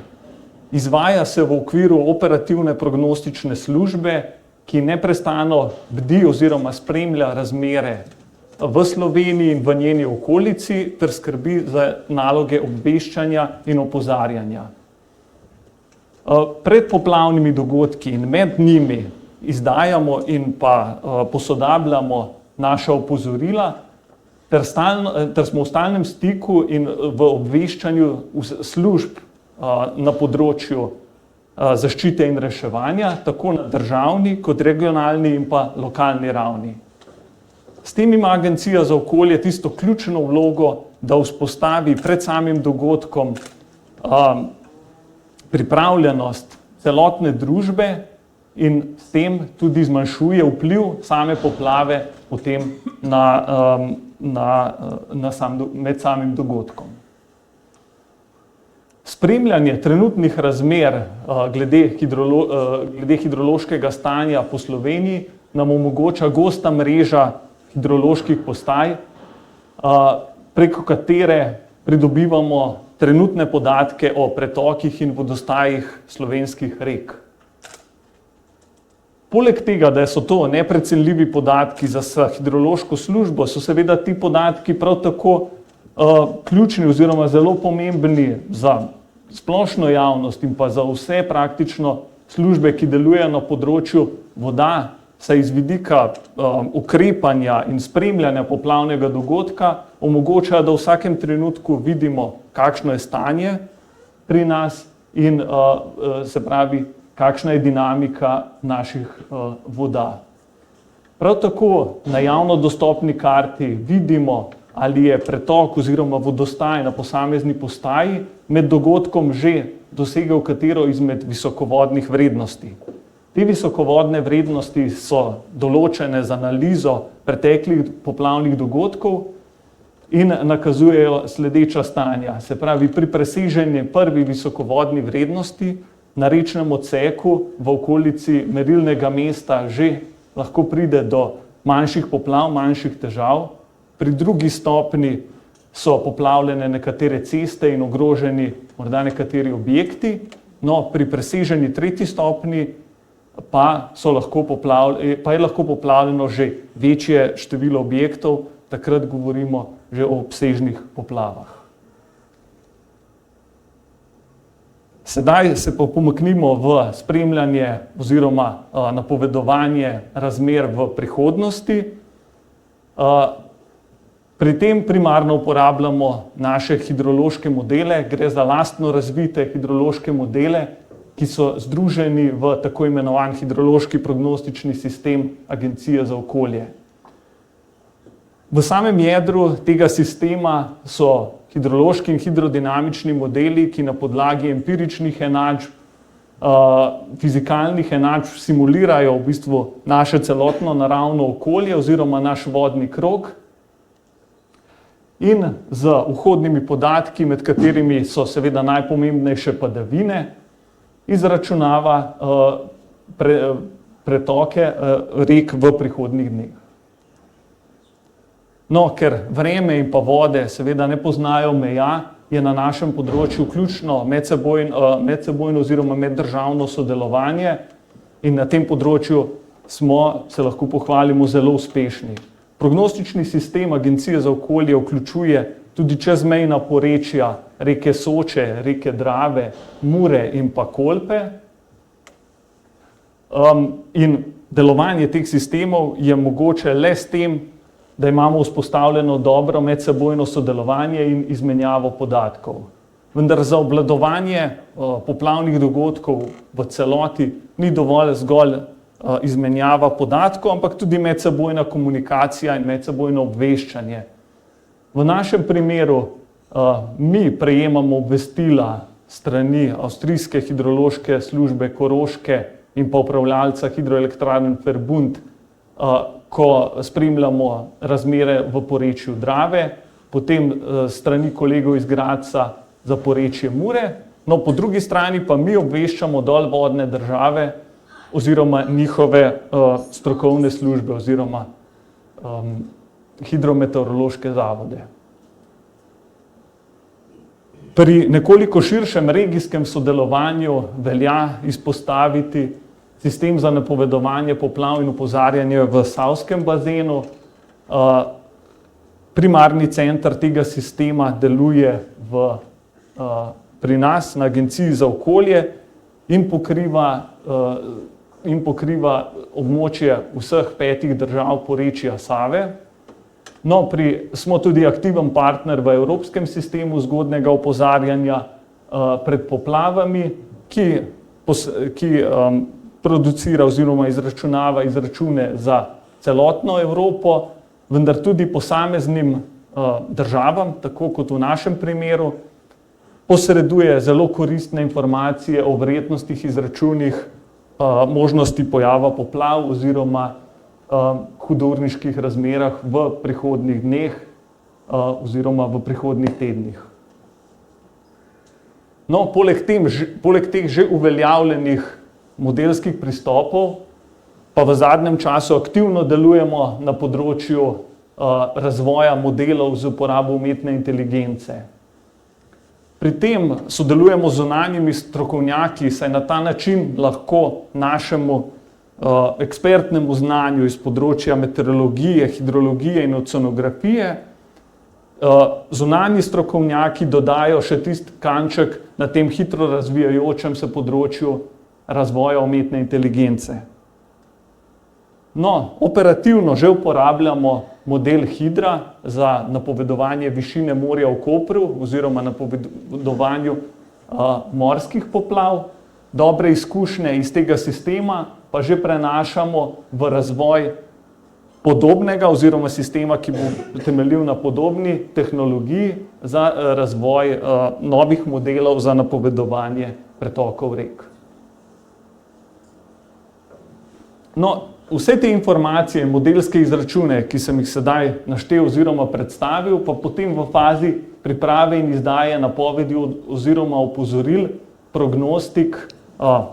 Izvaja se v okviru operativne prognostične službe, ki neprestano bdi oziroma spremlja razmere v Sloveniji in v njeni okolici ter skrbi za naloge obveščanja in opozarjanja. Pred poplavnimi dogodki in med njimi izdajamo in pa posodabljamo naša opozorila ter smo v stalnem stiku in v obveščanju služb na področju zaščite in reševanja, tako na državni kot regionalni in pa lokalni ravni. S tem ima Agencija za okolje tisto ključno vlogo, da vzpostavi pred samim dogodkom pripravljenost celotne družbe in s tem tudi zmanjšuje vpliv same poplave potem med samim dogodkom. Spremljanje trenutnih razmer glede hidrološkega stanja po Sloveniji nam omogoča gosta mreža hidroloških postaj, preko katere pridobivamo trenutne podatke o pretokih in vodostajih slovenskih rek. Poleg tega, da so to neprecenljivi podatki za hidrološko službo, so seveda ti podatki prav tako ključni oziroma zelo pomembni za splošno javnost in pa za vse praktično službe, ki delujejo na področju voda, saj iz vidika ukrepanja in spremljanja poplavnega dogodka omogoča, da v vsakem trenutku vidimo, kakšno je stanje pri nas in se pravi, kakšna je dinamika naših voda. Prav tako na javno dostopni karti vidimo, ali je pretok oziroma vodostaj na posamezni postaji med dogodkom že dosegel katero izmed visokovodnih vrednosti. Te visokovodne vrednosti so določene z analizo preteklih poplavnih dogodkov in nakazujejo sledeča stanja. Se pravi, pri preseženju prvi visokovodni vrednosti na rečnem odseku v okolici merilnega mesta že lahko pride do manjših poplav, manjših težav. Pri drugi stopni so poplavljene nekatere ceste in ogroženi morda nekateri objekti, no pri preseženi tretji stopni pa je lahko poplavljeno že večje število objektov, takrat govorimo že o obsežnih poplavah. Sedaj se pa pomaknimo v spremljanje oziroma napovedovanje razmer v prihodnosti. Pri tem primarno uporabljamo naše hidrološke modele, gre za lastno razvite hidrološke modele, ki so združeni v tako imenovan hidrološki prognostični sistem Agencije za okolje. V samem jedru tega sistema so hidrološki in hidrodinamični modeli, ki na podlagi empiričnih enačb, fizikalnih enačb simulirajo v bistvu naše celotno naravno okolje oziroma naš vodni krog. In z vhodnimi podatki, med katerimi so seveda najpomembnejše padavine, izračunava pretoke rek v prihodnjih dneh. No, ker vreme in pa vode seveda ne poznajo meja, je na našem področju ključno medsebojno oziroma meddržavno sodelovanje in na tem področju smo, se lahko pohvalimo, zelo uspešni. Prognostični sistem Agencije za okolje vključuje tudi čezmejna porečja reke Soče, reke Drave, Mure in pa Kolpe. In delovanje teh sistemov je mogoče le s tem, da imamo vzpostavljeno dobro medsebojno sodelovanje in izmenjavo podatkov. Vendar za obvladovanje poplavnih dogodkov v celoti ni dovolj zgolj izmenjava podatkov, ampak tudi medsebojna komunikacija in medsebojno obveščanje. V našem primeru mi prejemamo obvestila strani Avstrijske hidrološke službe Koroške in pa upravljalca hidroelektrarn Verbund, ko spremljamo razmere v porečju Drave, potem strani kolegov iz Gradca za porečje Mure, no po drugi strani pa mi obveščamo dolvodne države oziroma njihove strokovne službe oziroma hidrometeorološke zavode. Pri nekoliko širšem regijskem sodelovanju velja izpostaviti sistem za napovedovanje poplav in opozarjanje v Savskem bazenu. Primarni center tega sistema deluje pri nas na Agenciji za okolje in pokriva območje vseh 5 držav porečja Save. No, smo tudi aktiven partner v Evropskem sistemu zgodnega opozarjanja pred poplavami, ki producira oziroma izračunava izračune za celotno Evropo, vendar tudi posameznim državam, tako kot v našem primeru, posreduje zelo koristne informacije o verjetnostih izračunih možnosti pojava poplav oziroma hudourniških razmerah v prihodnjih dneh oziroma v prihodnjih tednih. No, poleg teh že uveljavljenih modelskih pristopov, pa v zadnjem času aktivno delujemo na področju razvoja modelov z uporabo umetne inteligence. Pri tem sodelujemo z zunanjimi strokovnjaki, saj na ta način lahko našemu ekspertnemu znanju iz področja meteorologije, hidrologije in oceanografije zunanji strokovnjaki dodajo še tisti kanček na tem hitro razvijajočem se področju razvoja umetne inteligence. No, operativno že uporabljamo model Hidra za napovedovanje višine morja v Kopru oziroma napovedovanju morskih poplav. Dobre izkušnje iz tega sistema pa že prenašamo v razvoj podobnega oziroma sistema, ki bo temeljil na podobni tehnologiji za razvoj novih modelov za napovedovanje pretokov rek. No, vse te informacije, modelske izračune, ki sem jih sedaj naštel oziroma predstavil, pa potem v fazi priprave in izdaje napovedi oziroma opozoril prognostik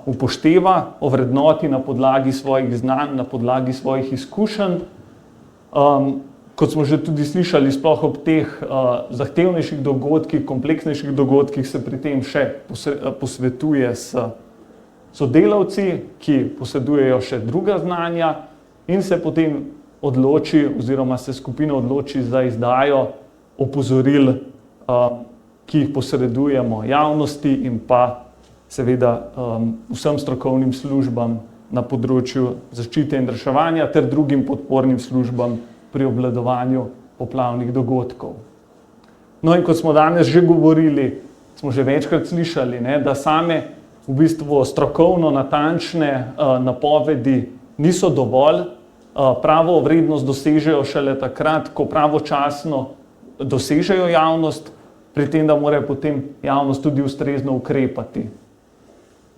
upošteva, ovrednoti na podlagi svojih znanj, na podlagi svojih izkušenj. Kot smo že tudi slišali, sploh ob teh zahtevnejših dogodkih, kompleksnejših dogodkih se pri tem še posvetuje s sodelavci, ki posedujejo še druga znanja in se potem odloči oziroma se skupina odloči za izdajo opozoril, ki jih posredujemo javnosti in pa seveda vsem strokovnim službam na področju zaščite in reševanja ter drugim podpornim službam pri obvladovanju poplavnih dogodkov. No in kot smo danes že govorili, smo že večkrat slišali, da same v bistvu strokovno natančne napovedi niso dovolj, pravo vrednost dosežejo šele takrat, ko pravočasno dosežejo javnost, pri tem, da mora potem javnost tudi ustrezno ukrepati.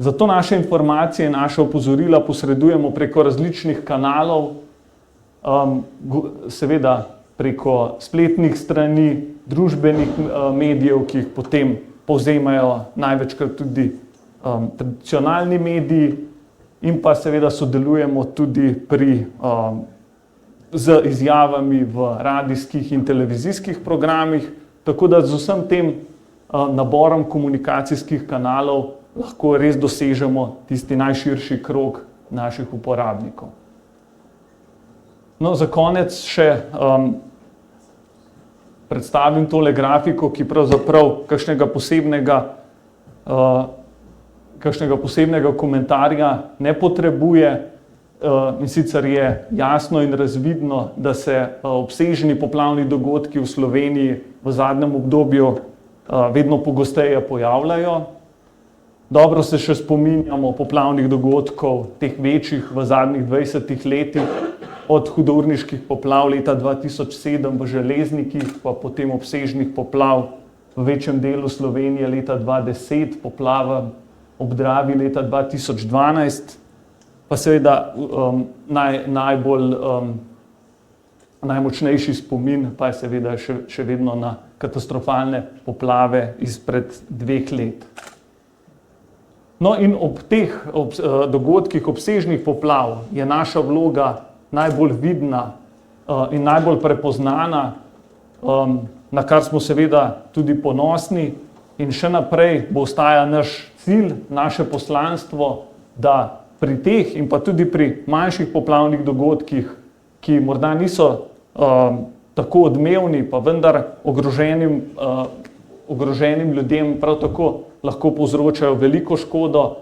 Zato naše informacije, naše opozorila posredujemo preko različnih kanalov, seveda preko spletnih strani, družbenih medijev, ki jih potem povzemajo največkrat tudi tradicionalni mediji in pa seveda sodelujemo tudi z izjavami v radijskih in televizijskih programih, tako da z vsem tem naborom komunikacijskih kanalov lahko res dosežemo tisti najširši krog naših uporabnikov. No, za konec še predstavim tole grafiko, ki pravzaprav kakšnega posebnega komentarja ne potrebuje, in sicer je jasno in razvidno, da se obsežni poplavni dogodki v Sloveniji v zadnjem obdobju vedno pogosteje pojavljajo. Dobro se še spominjamo poplavnih dogodkov, teh večjih v zadnjih 20 letih, od hudourniških poplav leta 2007 v Železnikih, pa potem obsežnih poplav v večjem delu Slovenije leta 2010, poplava ob Dravi leta 2012, pa seveda najmočnejši spomin pa je seveda še vedno na katastrofalne poplave izpred 2 let. No in ob teh dogodkih obsežnih poplav je naša vloga najbolj vidna in najbolj prepoznana, na kar smo seveda tudi ponosni, in še naprej bo ostaja naš cilj, naše poslanstvo, da pri teh in pa tudi pri manjših poplavnih dogodkih, ki morda niso tako odmevni, pa vendar ogroženim ljudem prav tako lahko povzročajo veliko škodo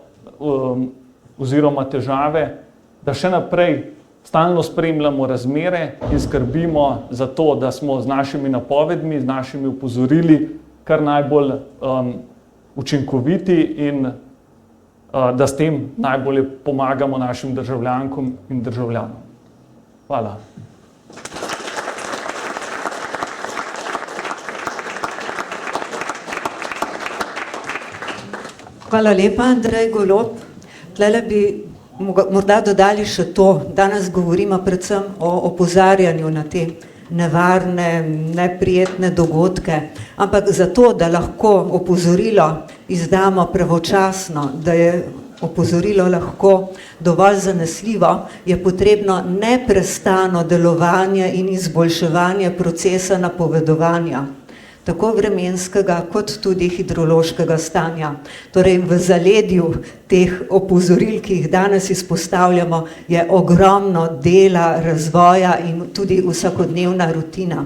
oziroma težave, da še naprej stalno spremljamo razmere in skrbimo za to, da smo z našimi napovedmi, z našimi opozorili kar najbolj učinkoviti in da s tem najbolje pomagamo našim državljankom in državljanom. Hvala. Hvala lepa, Andrej Golob. Tlele bi morda dodali še to, danes govorimo predvsem o opozarjanju na te nevarne, neprijetne dogodke, ampak zato, da lahko opozorilo izdamo pravočasno, da je opozorilo lahko dovolj zanesljivo, je potrebno neprestano delovanje in izboljševanje procesa napovedovanja, tako vremenskega kot tudi hidrološkega stanja. Torej v zaledju teh opozoril, ki jih danes izpostavljamo, je ogromno dela, razvoja in tudi vsakodnevna rutina.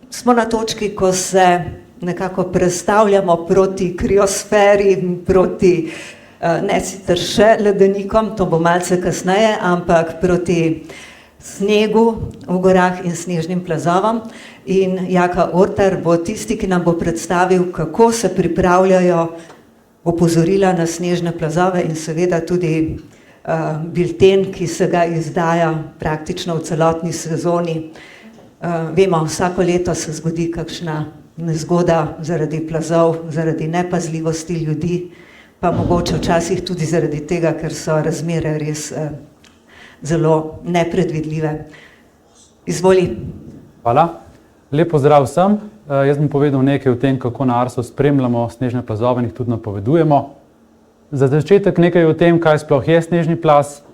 Smo na točki, ko se nekako prestavljamo proti kriosferi, proti ne sicer še ledenikom, to bo malce kasneje, ampak proti snegu v gorah in snežnim plazovom. In Jaka Ortar bo tisti, ki nam bo predstavil, kako se pripravljajo opozorila na snežne plazove in seveda tudi bilten, ki se ga izdaja praktično v celotni sezoni. Vemo, vsako leto se zgodi kakšna nezgoda zaradi plazov, zaradi nepazljivosti ljudi, pa mogoče včasih tudi zaradi tega, ker so razmere res zelo nepredvidljive. Izvoli. Hvala. Lep pozdrav vsem. Jaz bom povedal nekaj o tem, kako na Arsu spremljamo snežne plazove in jih tudi napovedujemo. Za začetek nekaj o tem, kaj sploh je snežni plaz,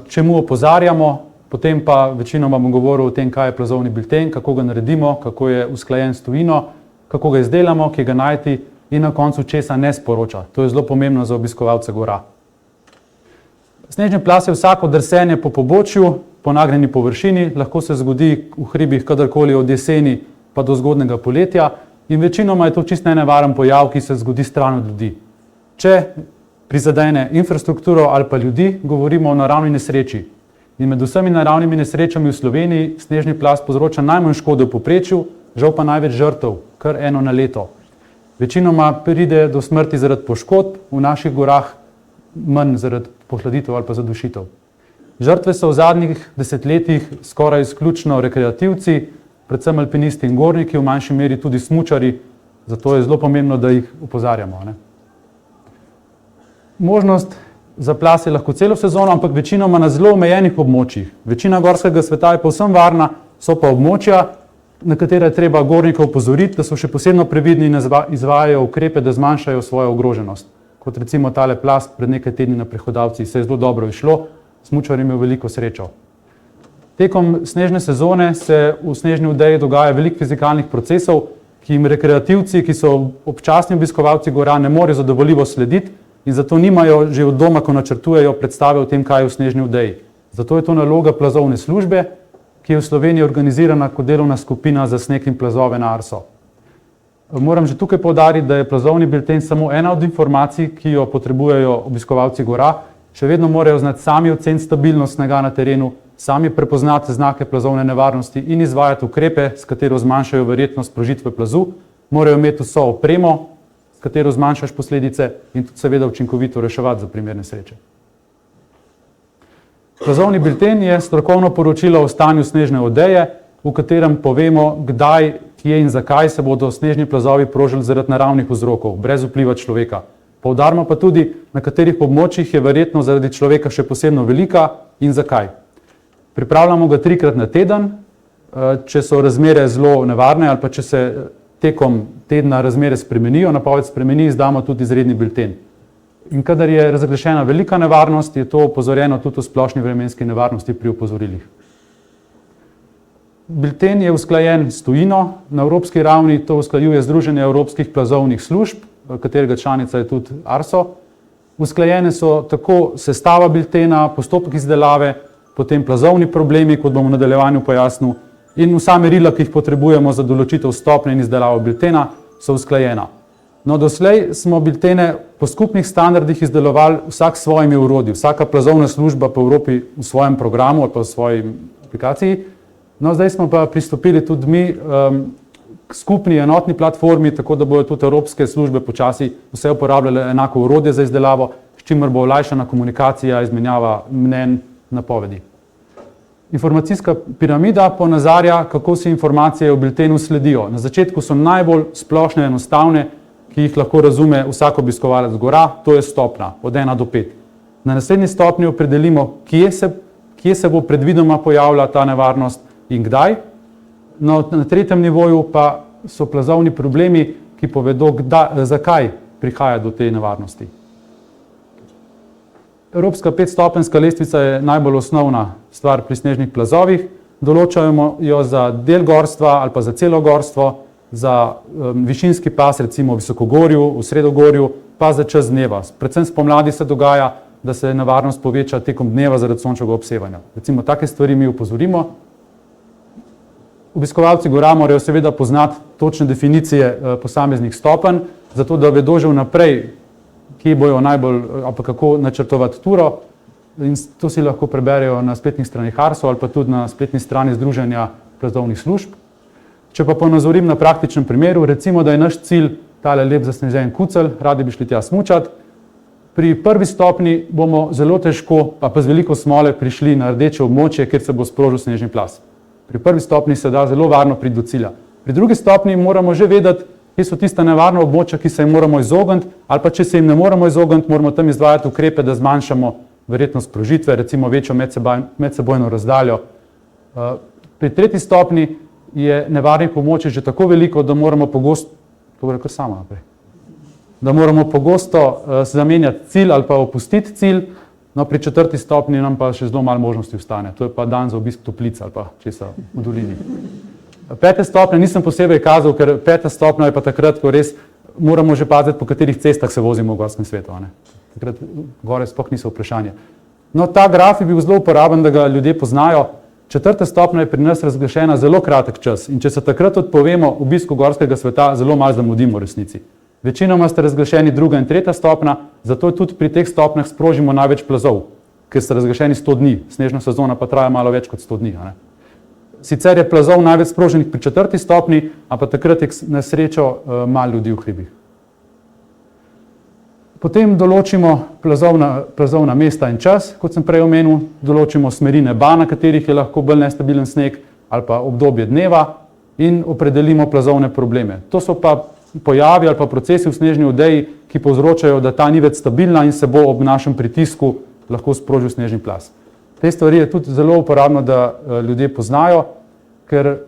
čemu opozarjamo, potem pa večinoma bom govoril o tem, kaj je plazovni bilten, kako ga naredimo, kako je usklajen s tujino, kako ga izdelamo, kje ga najti in na koncu česa ne sporoča. To je zelo pomembno za obiskovalce gora. Snežni plaz je vsako drsenje po pobočju, po nagnjeni površini, lahko se zgodi v hribih kadarkoli od jeseni pa do zgodnega poletja in večinoma je to čisto nevaren pojav, ki se zgodi stran od ljudi. Če prizadene infrastrukturo ali pa ljudi, govorimo o naravni nesreči. In med vsemi naravnimi nesrečami v Sloveniji snežni plaz povzroča najmanj škode v povprečju, žal pa največ žrtev, kar 1 na leto. Večinoma pride do smrti zaradi poškodb, v naših gorah manj zaradi pohladitev ali pa zadušitev. Žrtve so v zadnjih desetletjih skoraj izključno rekreativci, predvsem alpinisti in gorniki, v manjši meri tudi smučari, zato je zelo pomembno, da jih opozarjamo. Možnost za plaz je lahko celo sezono, ampak večinoma na zelo omejenih območjih. Večina gorskega sveta je povsem varna, so pa območja, na katere je treba gornikov opozoriti, da so še posebno previdni in izvajajo ukrepe, da zmanjšajo svojo ogroženost. Kot recimo tale plaz pred nekaj tedni na Prehodavcih se je zelo dobro izšlo, smučar je imel veliko srečo. Tekom snežne sezone se v snežni odeji dogaja veliko fizikalnih procesov, ki jim rekreativci, ki so občasni obiskovalci gora, ne morejo zadovoljivo slediti in zato nimajo že od doma, ko načrtujejo predstave o tem, kaj je v snežni odeji. Zato je to naloga plazovne službe, ki je v Sloveniji organizirana kot delovna skupina za sneg in plazove na Arso. Moram že tukaj poudariti, da je plazovni bilten samo ena od informacij, ki jo potrebujejo obiskovalci gora. Še vedno morajo znati sami oceniti stabilnost snega na terenu, sami prepoznati znake plazovne nevarnosti in izvajati ukrepe, s katero zmanjšajo verjetnost sprožitve plazu. Morajo imeti vso opremo, s katero zmanjšaš posledice in tudi seveda učinkovito reševati za primer nesreče. Plazovni bilten je strokovno poročilo o stanju snežne odeje, v katerem povemo, kdaj, kje in zakaj se bodo snežni plazovi prožili zaradi naravnih vzrokov, brez vpliva človeka. Poudarimo pa tudi, na katerih območjih je verjetno zaradi človeka še posebno velika in zakaj. Pripravljamo ga 3-krat na teden, če so razmere zelo nevarne ali pa če se tekom tedna razmere spremenijo, napoved spremeni, izdamo tudi izredni bilten. In kadar je razglašena velika nevarnost, je to opozorjeno tudi v splošni vremenski nevarnosti pri opozorilih. Bilten je usklajen s tujino, na evropski ravni to usklajuje Združenje evropskih plazovnih služb, katerega članica je tudi Arso. Usklajene so tako sestava biltena, postopek izdelave, potem plazovni problemi, kot bom v nadaljevanju pojasnil, in vsa merila, ki jih potrebujemo za določitev stopnje in izdelavo biltena, so usklajena. No, doslej smo biltene po skupnih standardih izdelovali vsak s svojimi orodji, vsaka plazovna služba po Evropi v svojem programu ali pa v svoji aplikaciji. No, zdaj smo pa pristopili tudi mi k skupni enotni platformi, tako da bodo tudi evropske službe počasi vse uporabljale enako orodje za izdelavo, s čimer bo olajšana komunikacija, izmenjava mnenj, napovedi. Informacijska piramida ponazarja, kako se informacije o biltenu sledijo. Na začetku so najbolj splošne, enostavne, ki jih lahko razume vsak obiskovalec gora, to je stopnja od 1 do 5. Na naslednji stopnji opredelimo, kje se bo predvidoma pojavila ta nevarnost in kdaj. No, na 3. nivoju pa so plazovni problemi, ki povedo, zakaj prihaja do te nevarnosti. Evropska 5-stopenjska lestvica je najbolj osnovna stvar pri snežnih plazovih. Določamo jo za del gorstva ali pa za celo gorstvo, za višinski pas, recimo v visokogorju, v sredogorju, pa za čas dneva. Predvsem spomladi se dogaja, da se nevarnost poveča tekom dneva zaradi sončevega obsevanja. Recimo, take stvari mi opozorimo. Obiskovalci gora morajo seveda poznati točne definicije posameznih stopenj, zato da vedo že vnaprej, kje bojo najbolj, ali pa kako načrtovati turo. In to si lahko preberejo na spletnih stranih Arso ali pa tudi na spletni strani Združenja plazovnih služb. Če pa ponazorim na praktičnem primeru, recimo, da je naš cilj tale lep zasnežen Kucelj, radi bi šli tja smučati. Pri 1. stopni bomo zelo težko, pa z veliko smole, prišli na rdeče območje, kjer se bo sprožil snežni plaz. Pri 1. stopni se da zelo varno priti do cilja. Pri 2. stopni moramo že vedeti, kje so tista nevarna območja, ki se jim moramo izogniti, ali pa če se jim ne moramo izogniti, moramo tam izvajati ukrepe, da zmanjšamo verjetnost sprožitve, recimo večjo medsebojno razdaljo. Pri 3. stopni je nevarnih območij že tako veliko, da moramo pogosto, zamenjati cilj ali pa opustiti cilj. No, pri 4. stopni nam pa še zelo malo možnosti ostane. To je pa dan za obisk toplic ali pa česa v dolini. 5. stopnja nisem posebej kazal, ker 5. stopnja je pa takrat, ko res moramo že paziti, po katerih cestah se vozimo v gorskem svetu. Takrat gore sploh niso vprašanje. No, ta graf je bil zelo uporaben, da ga ljudje poznajo. 4. stopnja je pri nas razglašena zelo kratek čas in če se takrat odpovemo obisku gorskega sveta, zelo malo zamudimo v resnici. Večinoma ste razglašeni 2. in 3. stopnja, zato tudi pri teh stopnjah sprožimo največ plazov, ker ste razglašeni 100 dni, snežna sezona pa traja malo več kot 100 dni. Sicer je plazov največ sproženih pri 4. stopnji, ampak takrat je na srečo malo ljudi v hribih. Potem določimo plazovna mesta in čas, kot sem prej omenil, določimo smeri neba, na katerih je lahko bolj nestabilen sneg, ali pa obdobje dneva in opredelimo plazovne probleme. To so pa pojavi ali pa procesi v snežni odeji, ki povzročajo, da ta ni več stabilna in se bo ob našem pritisku lahko sprožil snežni plaz. Te stvari je tudi zelo uporabno, da ljudje poznajo, ker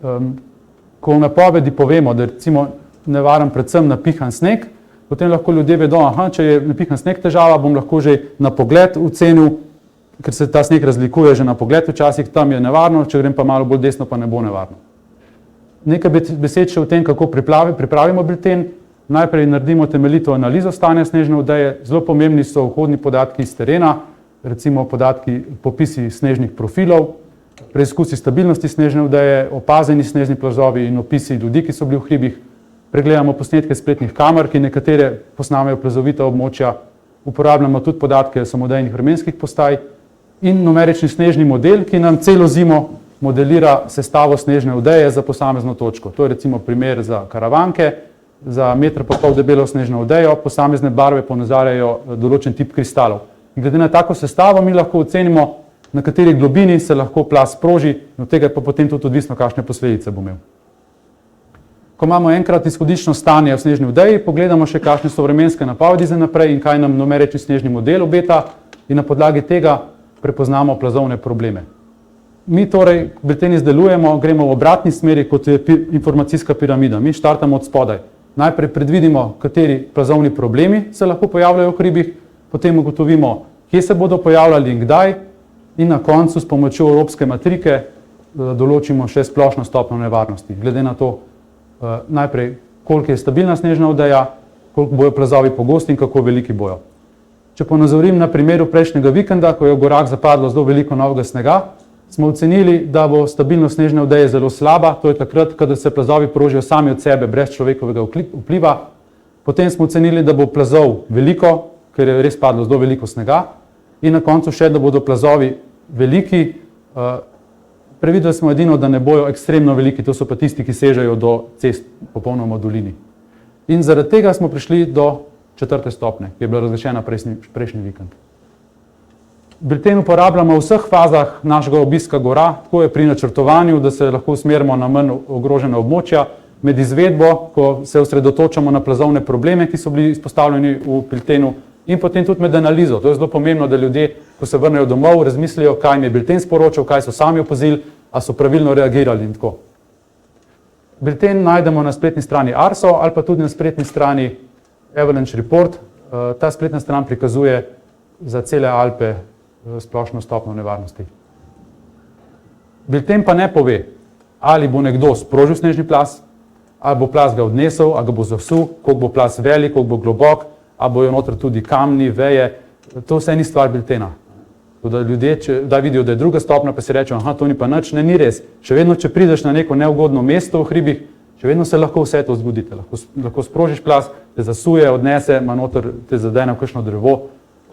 ko v napovedi povemo, da je recimo nevaren predvsem napihan sneg, potem lahko ljudje vedo, če je napihan sneg težava, bom lahko že na pogled ocenil, ker se ta sneg razlikuje že na pogled včasih, tam je nevarno, če grem pa malo bolj desno, pa ne bo nevarno. Nekaj besed še o tem, kako pripravimo bilten. Najprej naredimo temeljito analizo stanja snežne odeje. Zelo pomembni so vhodni podatki iz terena, recimo popisi snežnih profilov, preizkusi stabilnosti snežne odeje, opazeni snežni plazovi in opisi ljudi, ki so bili v hribih. Pregledamo posnetke spletnih kamer, ki nekatere posnamejo plazovita območja. Uporabljamo tudi podatke samodejnih vremenskih postaj in numerični snežni model, ki nam celo zimo modelira sestavo snežne odeje za posamezno točko. To je recimo primer za Karavanke, za 1,5 metra debelo snežno odejo, posamezne barve ponazarjajo določen tip kristalov. In glede na tako sestavo mi lahko ocenimo, na kateri globini se lahko plaz sproži, in od tega je pa potem tudi odvisno, kakšne posledice bo imel. Ko imamo enkrat izhodiščno stanje v snežni odeji, pogledamo še, kakšne so vremenske napovedi za naprej in kaj nam numerični snežni model obeta, in na podlagi tega prepoznamo plazovne probleme. Mi torej bilten izdelujemo, gremo v obratni smeri, kot je informacijska piramida. Mi štartamo od spodaj. Najprej predvidimo, kateri plazovni problemi se lahko pojavljajo v hribih, potem ugotovimo, kje se bodo pojavljali in kdaj, in na koncu s pomočjo evropske matrike določimo še splošno stopnjo nevarnosti. Glede na to, najprej, koliko je stabilna snežna odeja, koliko bojo plazovi pogosti in kako veliki bojo. Če ponazorim na primeru prejšnjega vikenda, ko je v gorah zapadlo zelo veliko novega snega, smo ocenili, da bo stabilnost snežne odeje zelo slaba, to je takrat, kadar se plazovi prožijo sami od sebe, brez človekovega vpliva. Potem smo ocenili, da bo plazov veliko, ker je res padlo zelo veliko snega, in na koncu še, da bodo plazovi veliki. Prevideli smo edino, da ne bojo ekstremno veliki, to so pa tisti, ki sežejo do cest popolnoma v dolini. In zaradi tega smo prišli do 4. stopnje, ki je bila razglašena prejšnji vikend. Bilten uporabljamo v vseh fazah našega obiska gora, tako je pri načrtovanju, da se lahko usmerimo na manj ogrožena območja, med izvedbo, ko se osredotočamo na plazovne probleme, ki so bili izpostavljeni v biltenu, in potem tudi med analizo. To je zelo pomembno, da ljudje, ko se vrnejo domov, razmislijo, kaj jim je bilten sporočal, kaj so sami opazili, a so pravilno reagirali in tako. Bilten najdemo na spletni strani ARSO ali pa tudi na spletni strani Avalanche Report. Ta spletna stran prikazuje za cele Alpe splošno stopnjo nevarnosti. Bilten pa ne pove, ali bo nekdo sprožil snežni plaz, ali bo plaz ga odnesel, ali ga bo zasul, koliko bo plaz velik, koliko bo globok, ali bojo noter tudi kamni, veje. To vse ni stvar biltena. Da ljudje, da vidijo, da je druga stopnja, pa si rečejo, aha, to ni pa nič, ne, ni res. Še vedno, če prideš na neko neugodno mesto v hribih, še vedno se lahko vse to zgodi. Lahko sprožiš plaz, te zasuje, odnese, ima noter, te zadene v kakšno drevo.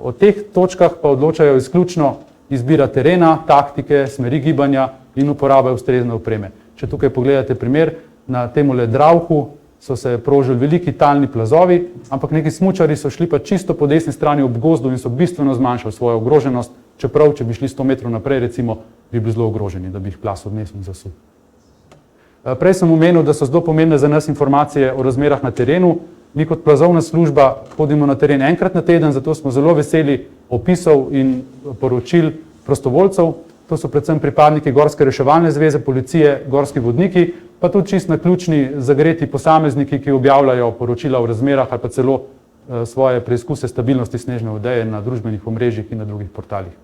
O teh točkah pa odločajo izključno izbira terena, taktike, smeri gibanja in uporaba ustrezne opreme. Če tukaj pogledate primer, na temule Dravhu so se prožili veliki talni plazovi, ampak neki smučari so šli pa čisto po desni strani ob gozdu in so bistveno zmanjšali svojo ogroženost, čeprav, če bi šli 100 metrov naprej, recimo, bi bili zelo ogroženi, da bi jih plaz odnesel in zasul. Prej sem omenil, da so zelo pomembne za nas informacije o razmerah na terenu. Mi kot plazovna služba hodimo na teren enkrat na teden, zato smo zelo veseli opisov in poročil prostovoljcev. To so predvsem pripadniki Gorske reševalne zveze, policije, gorski vodniki, pa tudi čist naključni zagreti posamezniki, ki objavljajo poročila o razmerah ali pa celo svoje preizkuse stabilnosti snežne odeje na družbenih omrežjih in na drugih portalih.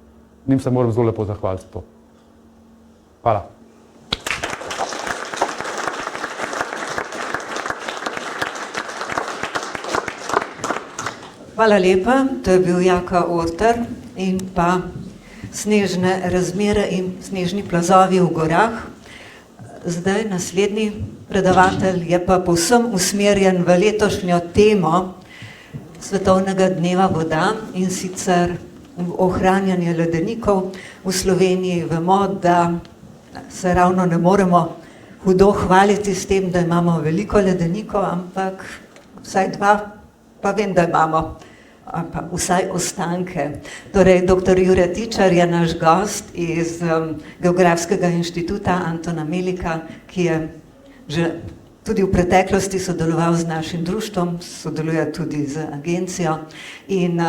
Njim se moram zelo lepo zahvaliti za to. Hvala. Hvala lepa, to je bil Jaka Ortar in pa snežne razmere in snežni plazovi v gorah. Zdaj naslednji predavatelj je pa povsem usmerjen v letošnjo temo Svetovnega dneva voda, in sicer ohranjanje ledenikov. V Sloveniji vemo, da se ravno ne moremo hudo hvaliti s tem, da imamo veliko ledenikov, ampak vsaj 2 pa vem, da imamo, pa vsaj ostanke. Torej, dr. Jure Tičar je naš gost iz Geografskega inštituta Antona Melika, ki je že tudi v preteklosti sodeloval z našim društvom, sodeluje tudi z agencijo in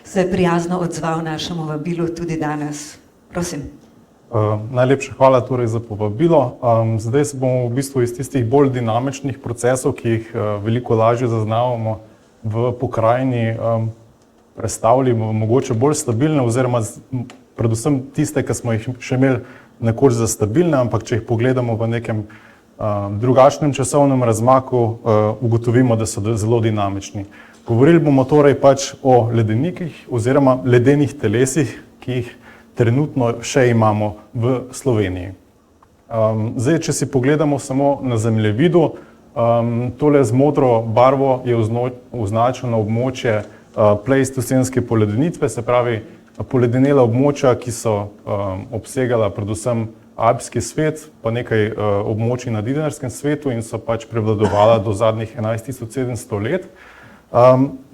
se je prijazno odzval našemu vabilu tudi danes. Prosim. Najlepša hvala torej za povabilo. Zdaj se bomo v bistvu iz tistih bolj dinamičnih procesov, ki jih veliko lažje zaznavamo v pokrajini, predstavili mogoče bolj stabilne, oziroma predvsem tiste, ki smo jih še imeli nekoč za stabilne, ampak če jih pogledamo v nekem drugačnem časovnem razmaku ugotovimo, da so zelo dinamični. Govorili bomo torej pač o ledenikih oziroma ledenih telesih, ki jih trenutno še imamo v Sloveniji. Zdaj, če si pogledamo samo na zemljevidu, tole z modro barvo je označeno območje pleistocenske poledenitve, se pravi poledenela območja, ki so obsegala predvsem alpski svet, pa nekaj območij na Didarskem svetu in so pač prevladovala do zadnjih 11.700 let.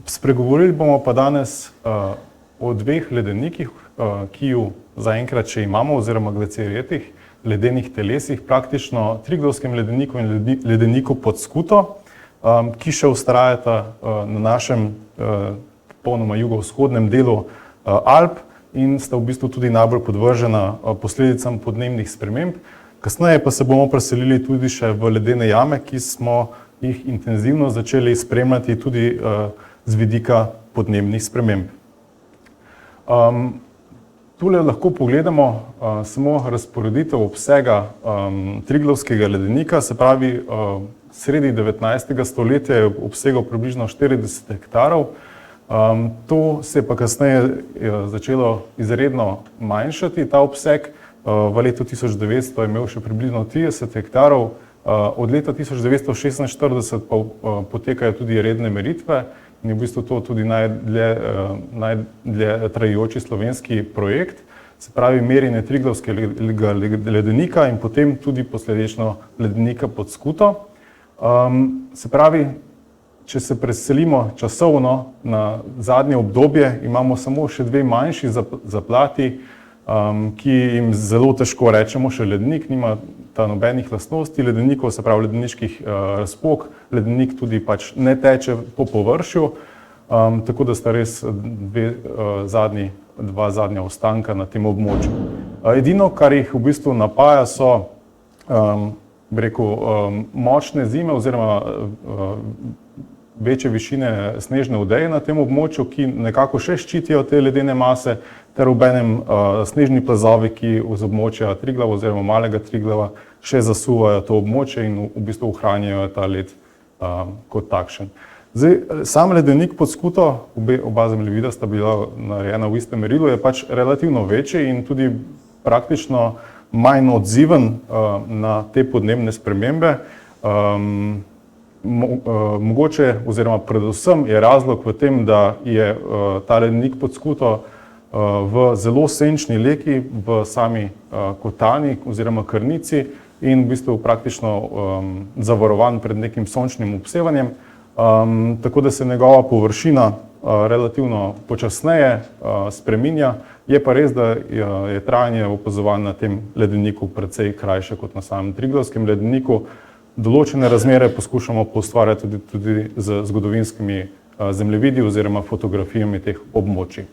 Spregovorili bomo pa danes o dveh ledenikih, ki ju zaenkrat še imamo, oziroma glacijetih, ledenih telesih, praktično Triglavskem ledeniku in ledeniku pod Skuto, ki še vztrajata na našem popolnoma jugovzhodnem delu Alp in sta v bistvu tudi najbolj podvržena posledicam podnebnih sprememb. Kasneje pa se bomo preselili tudi še v ledene jame, ki smo jih intenzivno začeli spremljati tudi z vidika podnebnih sprememb. Tule lahko pogledamo samo razporeditev obsega Triglavskega ledenika, se pravi sredi 19. stoletja je obsegal približno 40 hektarov. To se je pa kasneje začelo izredno manjšati, ta obseg. V letu 1900 je imel še približno 30 hektarov, od leta 1946 pa potekajo tudi redne meritve in je v bistvu to tudi najdlje trajajoči slovenski projekt, se pravi merjenje Triglavskega ledenika in potem tudi posledično ledenika pod Skuto. Se pravi, če se preselimo časovno na zadnje obdobje, imamo samo še dve manjši zaplati, ki jim zelo težko rečemo še ledenik, nima ta nobenih lastnosti ledenikov, se pravi ledeniških razpok, ledenik tudi pač ne teče po površju, tako da sta res dva zadnja ostanka na tem območju. Edino, kar jih v bistvu napaja, so močne zime oziroma večje višine snežne odeje na tem območju, ki nekako še ščitijo te ledene mase, ter obenem snežni plazovi, ki z območja Triglava oziroma Malega Triglava še zasuvajo to območje in v bistvu ohranjajo ta led kot takšen. Zdaj, sam ledenik pod Skuto, oba zemljevida sta bila narejena v istem merilu, je pač relativno večji in tudi praktično manj odziven na te podnebne spremembe. Mogoče oziroma predvsem je razlog v tem, da je ta ledenik pod Skuto v zelo senčni leki v sami kotani oziroma krnici in v bistvu praktično zavarovan pred nekim sončnim obsevanjem, tako da se njegova površina relativno počasneje spreminja. Je pa res, da je trajanje opazovanj na tem ledeniku precej krajše kot na samem Triglavskem ledeniku. Določene razmere poskušamo poustvarjati tudi z zgodovinskimi zemljevidi oziroma fotografijami teh območij.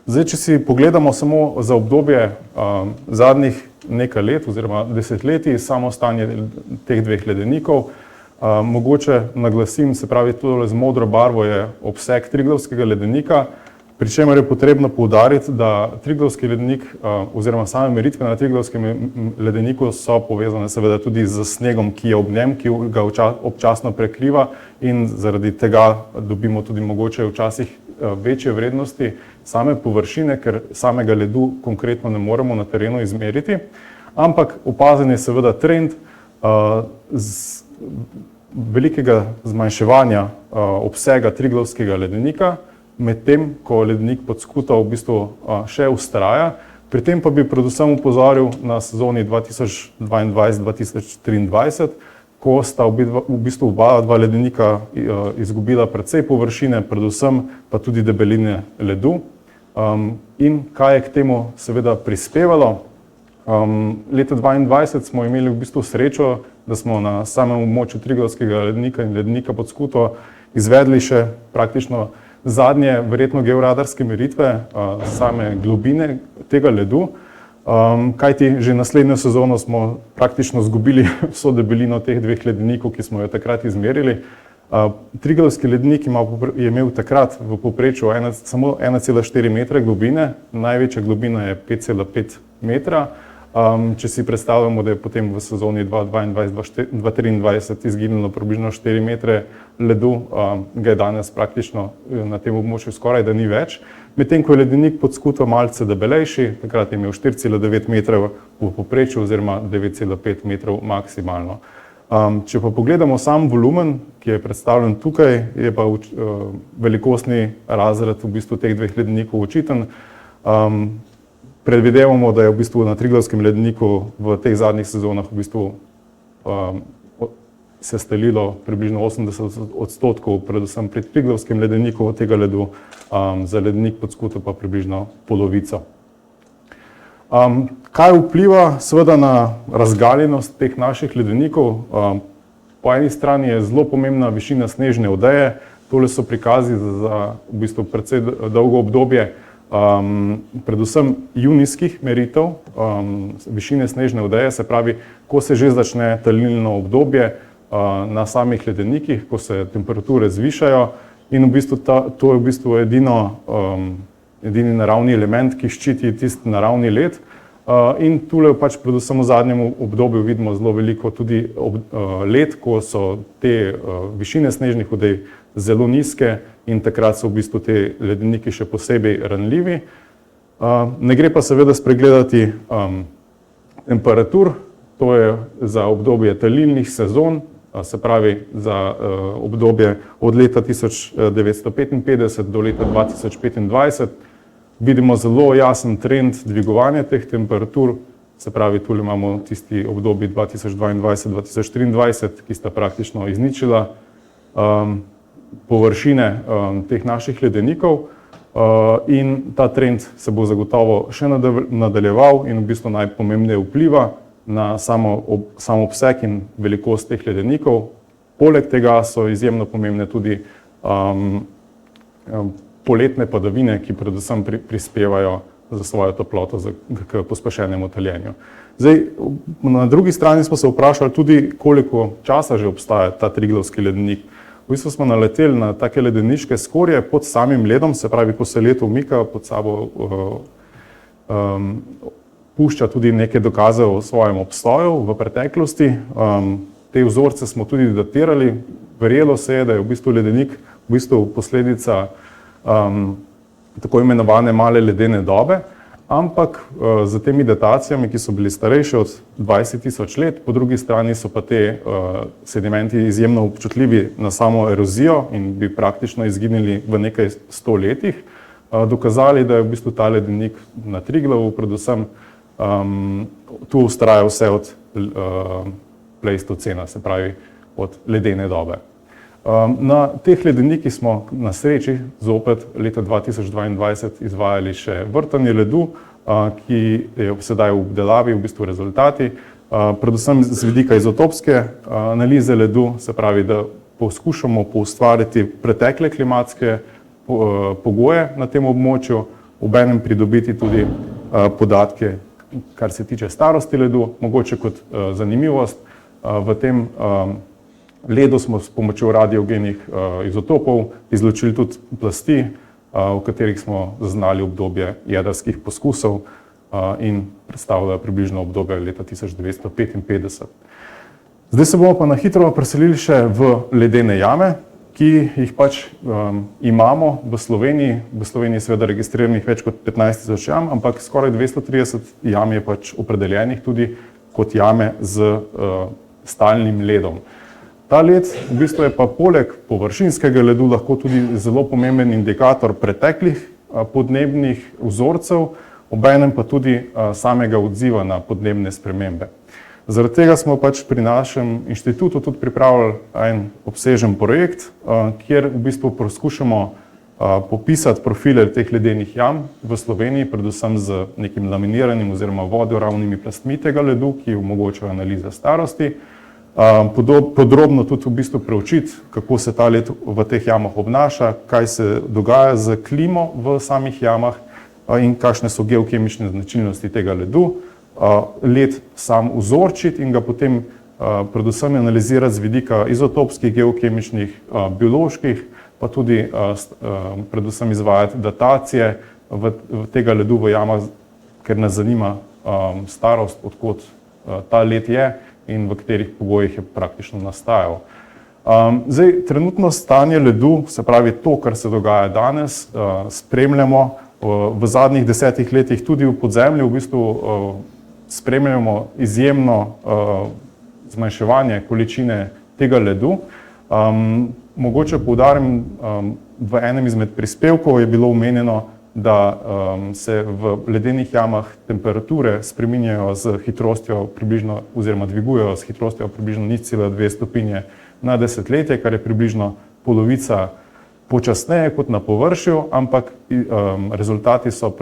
Zdaj, če si pogledamo samo za obdobje zadnjih nekaj let oziroma desetletij samo stanje teh dveh ledenikov, mogoče naglasim, se pravi, tole z modro barvo je obseg Triglavskega ledenika, pri čemer je potrebno poudariti, da Triglavski ledenik oziroma same meritve na Triglavskem ledeniku so povezane seveda tudi z snegom, ki je ob njem, ki ga občasno prekriva in zaradi tega dobimo tudi mogoče včasih večje vrednosti same površine, ker samega ledu konkretno ne moremo na terenu izmeriti, ampak opazen je seveda trend velikega zmanjševanja obsega Triglavskega ledenika, medtem ko ledenik pod Skuto v bistvu še vztraja. Pri tem pa bi predvsem upozoril na sezoni 2022-2023, ko sta v bistvu oba dva ledenika izgubila precej površine, predvsem pa tudi debeline ledu. In kaj je k temu seveda prispevalo? Leta 2022 smo imeli v bistvu srečo, da smo na samem območju Triglavskega ledenika in ledenika pod Skuto izvedli še praktično zadnje verjetno georadarske meritve same globine tega ledu, kajti že naslednjo sezono smo praktično izgubili vso debelino teh dveh ledenikov, ki smo jo takrat izmerili. Triglavski ledenik je imel takrat v povprečju samo 1,4 metra globine, največja globina je 5,5 metra. Če si predstavljamo, da je potem v sezoni 2022-2023 izginilo približno 4 metre ledu, ga je danes praktično na tem območju skoraj da ni več. Medtem ko je ledenik pod Skuto malce debelejši, takrat je imel 4,9 metrov v povprečju oziroma 9,5 metrov maksimalno. Če pa pogledamo sam volumen, ki je predstavljen tukaj, je pa velikostni razred v bistvu teh dveh ledenikov očiten. Predvidevamo, da je v bistvu na Triglavskem ledeniku v teh zadnjih sezonah v bistvu se stalilo približno 80%, predvsem pri Triglavskem ledeniku od tega ledu, za ledenik pod Skuto pa približno polovico. Kaj vpliva seveda na razgaljenost teh naših ledenikov? Po eni strani je zelo pomembna višina snežne odeje, tole so prikazi za v bistvu precej dolgo obdobje, predvsem junijskih meritev višine snežne odeje, se pravi, ko se že začne talilno obdobje na samih ledenikih, ko se temperature zvišajo in v bistvu to je v bistvu edini naravni element, ki ščiti tisti naravni led. In tule pač predvsem v zadnjem obdobju vidimo zelo veliko tudi led, ko so te višine snežnih odej zelo nizke in takrat so v bistvu te ledeniki še posebej ranljivi. Ne gre pa seveda spregledati temperatur, to je za obdobje talilnih sezon, se pravi za obdobje od leta 1955 do leta 2025. Vidimo zelo jasen trend dvigovanja teh temperatur, se pravi, tule imamo tisti obdobji 2022-2023, ki sta praktično izničila površine teh naših ledenikov in ta trend se bo zagotovo še nadaljeval in v bistvu najpomembneje vpliva na samo obseg in velikost teh ledenikov. Poleg tega so izjemno pomembne tudi poletne padavine, ki predvsem prispevajo za svojo toploto k pospešenemu taljenju. Zdaj, na drugi strani smo se vprašali tudi, koliko časa že obstaja ta Triglavski ledenik. V bistvu smo naleteli na take ledeniške skorje pod samim ledom, se pravi, ko se led umika, pod sabo pušča tudi neke dokaze o svojem obstoju v preteklosti. Te vzorce smo tudi datirali. Verjelo se je, da je v bistvu ledenik v bistvu posledica tako imenovane male ledene dobe, ampak z temi datacijami, ki so bili starejši od 20.000 let, po drugi strani so pa te sedimenti izjemno občutljivi na samo erozijo in bi praktično izginili v nekaj 100 letih, dokazali, da je v bistvu ta ledenik na Triglavu predvsem tu vztraja vse od pleistocena, se pravi od ledene dobe. Na teh ledenikih smo na sreči zopet leta 2022 izvajali še vrtanje ledu, ki je sedaj v obdelavi, v bistvu rezultati, predvsem z vidika izotopske analize ledu, se pravi, da poskušamo poustvariti pretekle klimatske pogoje na tem območju, obenem pridobiti tudi podatke, kar se tiče starosti ledu. Mogoče kot zanimivost, v tem ledu smo s pomočjo radiogenih izotopov izločili tudi plasti, v katerih smo zaznali obdobje jedrskih poskusov in predstavljajo približno obdobje leta 1955. Zdaj se bomo pa na hitro preselili še v ledene jame, ki jih pač imamo v Sloveniji. V Sloveniji je seveda registriranih več kot 15.000 jam, ampak skoraj 230 jam je pač opredeljenih tudi kot jame z stalnim ledom. Ta led v bistvu je pa poleg površinskega ledu lahko tudi zelo pomemben indikator preteklih podnebnih vzorcev, obenem pa tudi samega odziva na podnebne spremembe. Zaradi tega smo pač pri našem inštitutu tudi pripravili en obsežen projekt, kjer v bistvu poskušamo popisati profile teh ledenih jam v Sloveniji, predvsem z nekim laminiranim oziroma vodoravnimi plastmi tega ledu, ki omogočajo analize starosti. Podrobno tudi v bistvu preučiti, kako se ta led v teh jamah obnaša, kaj se dogaja z klimo v samih jamah in kakšne so geokemične značilnosti tega ledu. Led sam vzorčiti in ga potem predvsem analizirati z vidika izotopskih, geokemičnih, bioloških, pa tudi predvsem izvajati datacije tega ledu v jamah, ker nas zanima starost, odkot ta led je in v katerih pogojih je praktično nastajal. Zdaj, trenutno stanje ledu, se pravi to, kar se dogaja danes, spremljamo v zadnjih 10 letih tudi v podzemlju, v bistvu spremljamo izjemno zmanjševanje količine tega ledu. Mogoče poudarim, v enem izmed prispevkov je bilo omenjeno, da se v ledenih jamah temperature spreminjajo z hitrostjo približno, oziroma dvigujejo s hitrostjo približno 0,2 stopinje na desetletje, kar je približno polovica počasneje kot na površju, ampak rezultati so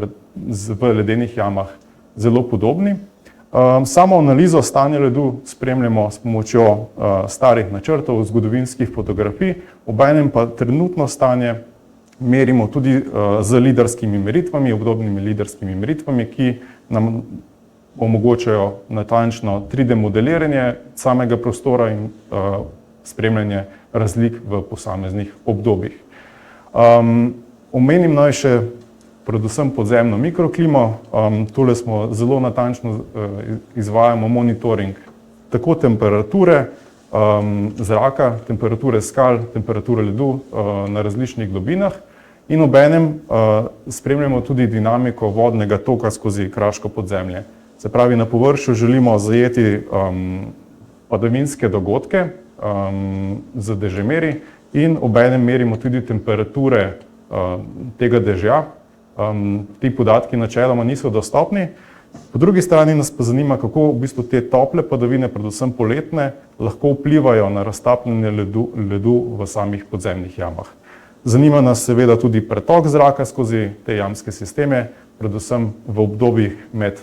v ledenih jamah zelo podobni. Samo analizo stanja ledu spremljamo s pomočjo starih načrtov, zgodovinskih fotografij, obenem pa trenutno stanje merimo tudi z lidarskimi meritvami, obdobnimi lidarskimi meritvami, ki nam omogočajo natančno 3D modeliranje samega prostora in spremljanje razlik v posameznih obdobjih. Omenim naj še predvsem podzemno mikroklimo. Tole smo zelo natančno izvajamo monitoring tako temperature zraka, temperature skal, temperature ledu na različnih globinah in obenem spremljamo tudi dinamiko vodnega toka skozi kraško podzemlje. Se pravi, na površju želimo zajeti padavinske dogodke z dežemeri in obenem merimo tudi temperature tega dežja. Ti podatki načeloma niso dostopni. Po drugi strani nas pa zanima, kako v bistvu te tople padavine, predvsem poletne, lahko vplivajo na raztapljenje ledu v samih podzemnih jamah. Zanima nas seveda tudi pretok zraka skozi te jamske sisteme, predvsem v obdobjih med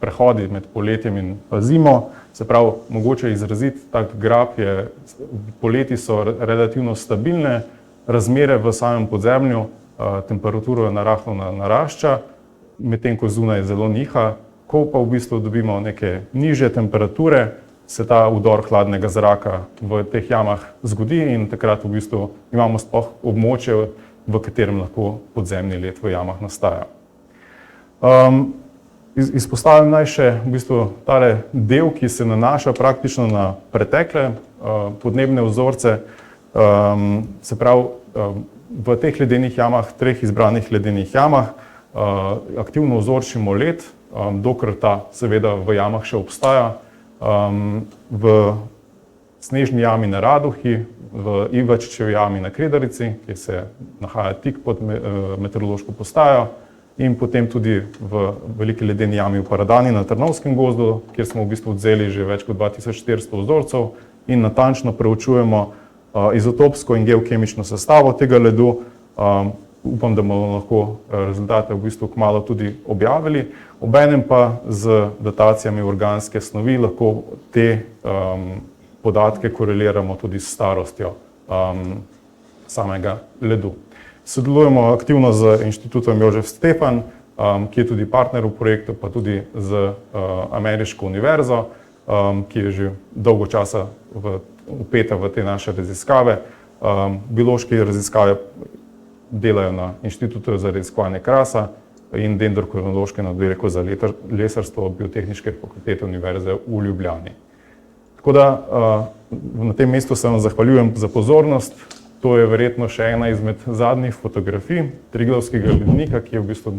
prehodi, med poletjem in zimo. Se pravi, mogoče izraziti tak graf je, poleti so relativno stabilne razmere v samem podzemlju, temperatura narahlo narašča, medtem ko zunaj zelo niha. Ko pa v bistvu dobimo neke nižje temperature, se ta vdor hladnega zraka v teh jamah zgodi in takrat v bistvu imamo sploh območje, v katerem lahko podzemni led v jamah nastaja. Izpostavim naj še v bistvu tale del, ki se nanaša praktično na pretekle podnebne vzorce. Se pravi, v teh ledenih jamah, 3 izbranih ledenih jamah, aktivno vzorčimo led, dokler ta seveda v jamah še obstaja. V snežni jami na Radohi, v Ivačičevi jami na Kredarici, ki se nahaja tik pod meteorološko postajo, in potem tudi v veliki ledeni jami v Paradani na Trnovskem gozdu, kjer smo v bistvu vzeli že več kot 2400 vzorcev in natančno preučujemo izotopsko in geokemično sestavo tega ledu. Upam, da bomo lahko rezultate v bistvu kmalu tudi objavili. Obenem pa z datacijami organske snovi lahko te podatke koreliramo tudi s starostjo samega ledu. Sodelujemo aktivno z Inštitutom Jožef Stefan, ki je tudi partner v projektu, pa tudi z Ameriško univerzo, ki je že dolgo časa vpeta v te naše raziskave. Biološke raziskave delajo na Inštitutu za raziskovanje krasa in dendrokronološkem oddelku za lesarstvo Biotehniške fakultete Univerze v Ljubljani. Tako da na tem mestu se vam zahvaljujem za pozornost. To je verjetno še ena izmed zadnjih fotografij Triglavskega ledenika, ki je v bistvu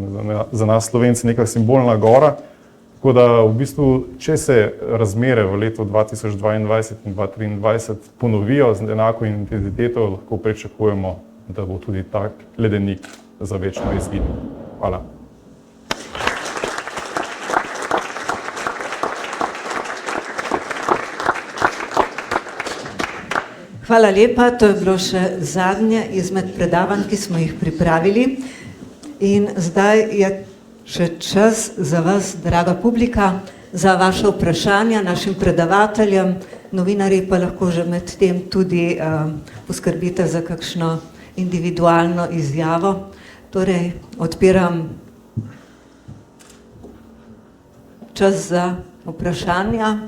za nas Slovenci neka simbolna gora. Tako da v bistvu, če se razmere v letu 2022 in 2023 ponovijo z enako intenziteto, lahko pričakujemo, da bo tudi tak ledenik za večno izginil. Hvala. Hvala lepa, to je bilo še zadnje izmed predavanj, ki smo jih pripravili. In zdaj je še čas za vas, draga publika, za vaše vprašanja našim predavateljem. Novinarji pa lahko že med tem tudi poskrbite za kakšno individualno izjavo. Torej, odpiram čas za vprašanja.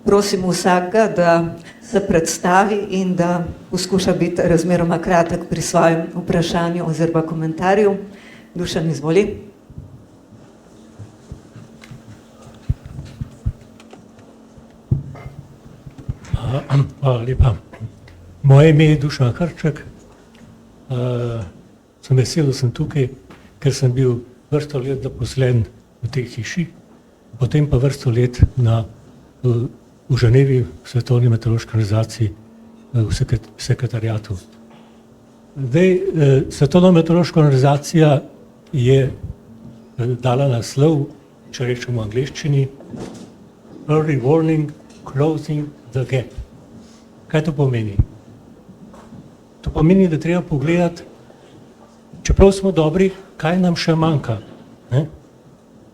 Prosim vsakega, da se predstavi in da poskuša biti razmeroma kratek pri svojem vprašanju oziroma komentarju. Dušan, izvoli. Hvala lepa. Moje ime je Dušan Hrček. Sem vesel, da sem tukaj, ker sem bil vrsto let zaposlen v tej hiši, potem pa vrsto let v Ženevi, v Svetovni meteorološki organizaciji, v sekretariatu. Svetovna meteorološka organizacija je dala naslov, če rečemo v angleščini, Early Warning, Closing the Gap. Kaj to pomeni? To pomeni, da treba pogledati, čeprav smo dobri, kaj nam še manjka.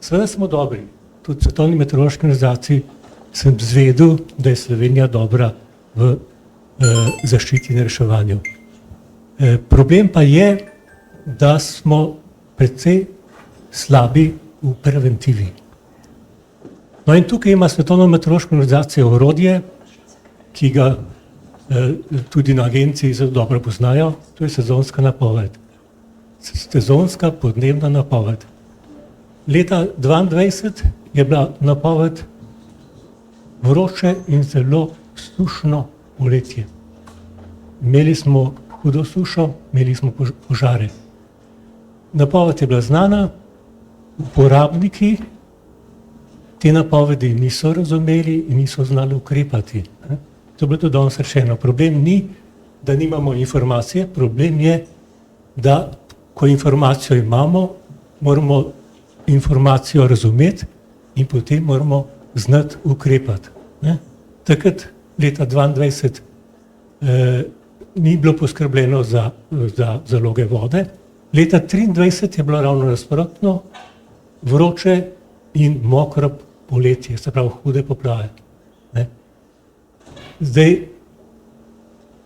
Seveda smo dobri. Tudi v Svetovni meteorološki organizaciji sem zvedel, da je Slovenija dobra v zaščiti in reševanju. Problem pa je, da smo precej slabi v preventivi. No in tukaj ima Svetovna meteorološka organizacija orodje, ki ga tudi na agenciji zelo dobro poznajo, to je sezonska napoved. Sezonska podnebna napoved. Leta 2022 je bila napoved vroče in zelo sušno poletje. Imeli smo hudo sušo, imeli smo požare. Napoved je bila znana, uporabniki te napovedi niso razumeli in niso znali ukrepati. To je bilo tudi danes rečeno. Problem ni, da nimamo informacije, problem je, da ko informacijo imamo, moramo informacijo razumeti in potem moramo znati ukrepati. Takrat, leta 2022, ni bilo poskrbljeno za zaloge vode. Leta 2023 je bilo ravno nasprotno, vroče in mokro poletje, se pravi hude poplave. Zdaj,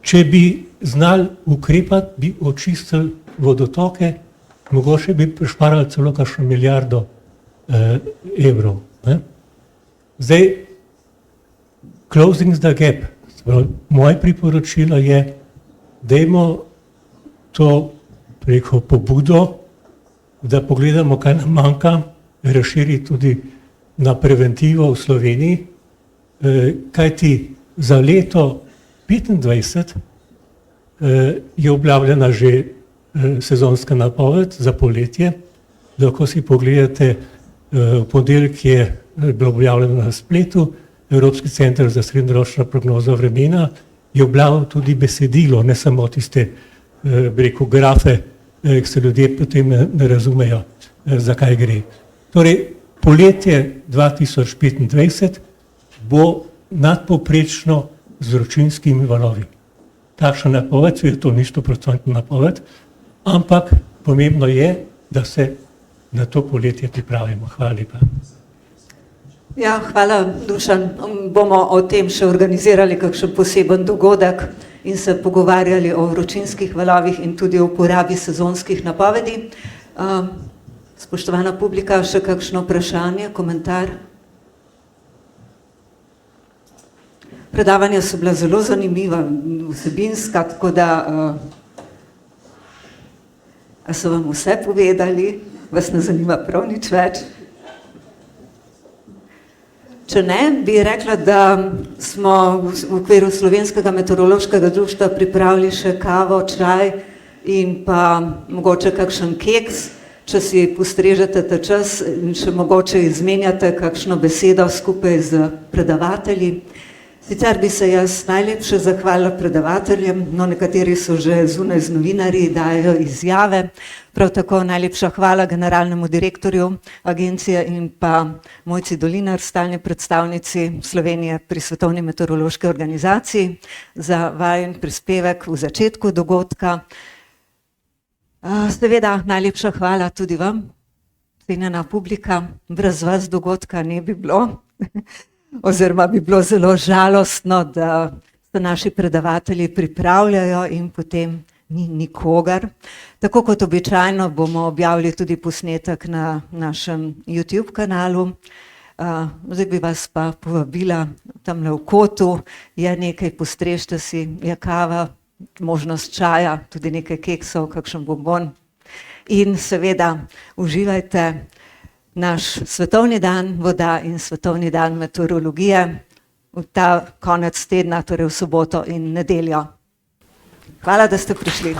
če bi znali ukrepati, bi očistili vodotoke, mogoče bi prišparali celo kakšno milijardo evrov. Zdaj, closing the gap. Moje priporočilo je, dajmo to preko pobudo, da pogledamo, kaj nam manjka, razširi tudi na preventivo v Sloveniji, kajti za leto 2025 je objavljena že sezonska napoved za poletje. Lahko si pogledate, v ponedeljek je bilo objavljeno na spletu, Evropski center za srednjeročno prognozo vremena je objavil tudi besedilo, ne samo tiste, bi rekel, grafe, ki se ljudje potem ne razumejo, zakaj gre. Torej, poletje 2025 bo nadpovprečno z vročinskimi valovi. Takšna napoved, je to ni 100% napoved, ampak pomembno je, da se na to poletje pripravimo. Hvala lepa. Ja, hvala, Dušan. Bomo o tem še organizirali kakšen poseben dogodek in se pogovarjali o vročinskih valovih in tudi o uporabi sezonskih napovedi. Spoštovana publika, še kakšno vprašanje, komentar? Predavanja so bila zelo zanimiva, vsebinska, tako da a so vam vse povedali, vas ne zanima prav nič več. Če ne, bi rekla, da smo v okviru Slovenskega meteorološkega društva pripravili še kavo, čaj in pa mogoče kakšen keks, če si postrežete ta čas in še mogoče izmenjate kakšno besedo skupaj z predavatelji. Sicer bi se jaz najlepše zahvalila predavateljem, no nekateri so že zunaj z novinarji, dajo izjave. Prav tako najlepša hvala generalnemu direktorju agencije in pa Mojci Dolinar, stalni predstavnici Slovenije pri Svetovni meteorološki organizaciji, za vajen prispevek v začetku dogodka. Seveda najlepša hvala tudi vam, cenjena publika, brez vas dogodka ne bi bilo. Oziroma bi bilo zelo žalostno, da se naši predavatelji pripravljajo in potem ni nikogar. Tako kot običajno bomo objavili tudi posnetek na našem YouTube kanalu. Zdaj bi vas pa povabila tamle v kotu, je nekaj, postrežite si, je kava, možnost čaja, tudi nekaj keksov, kakšen bonbon. In seveda uživajte naš Svetovni dan voda in Svetovni dan meteorologije v ta konec tedna, torej v soboto in nedeljo. Hvala, da ste prišli.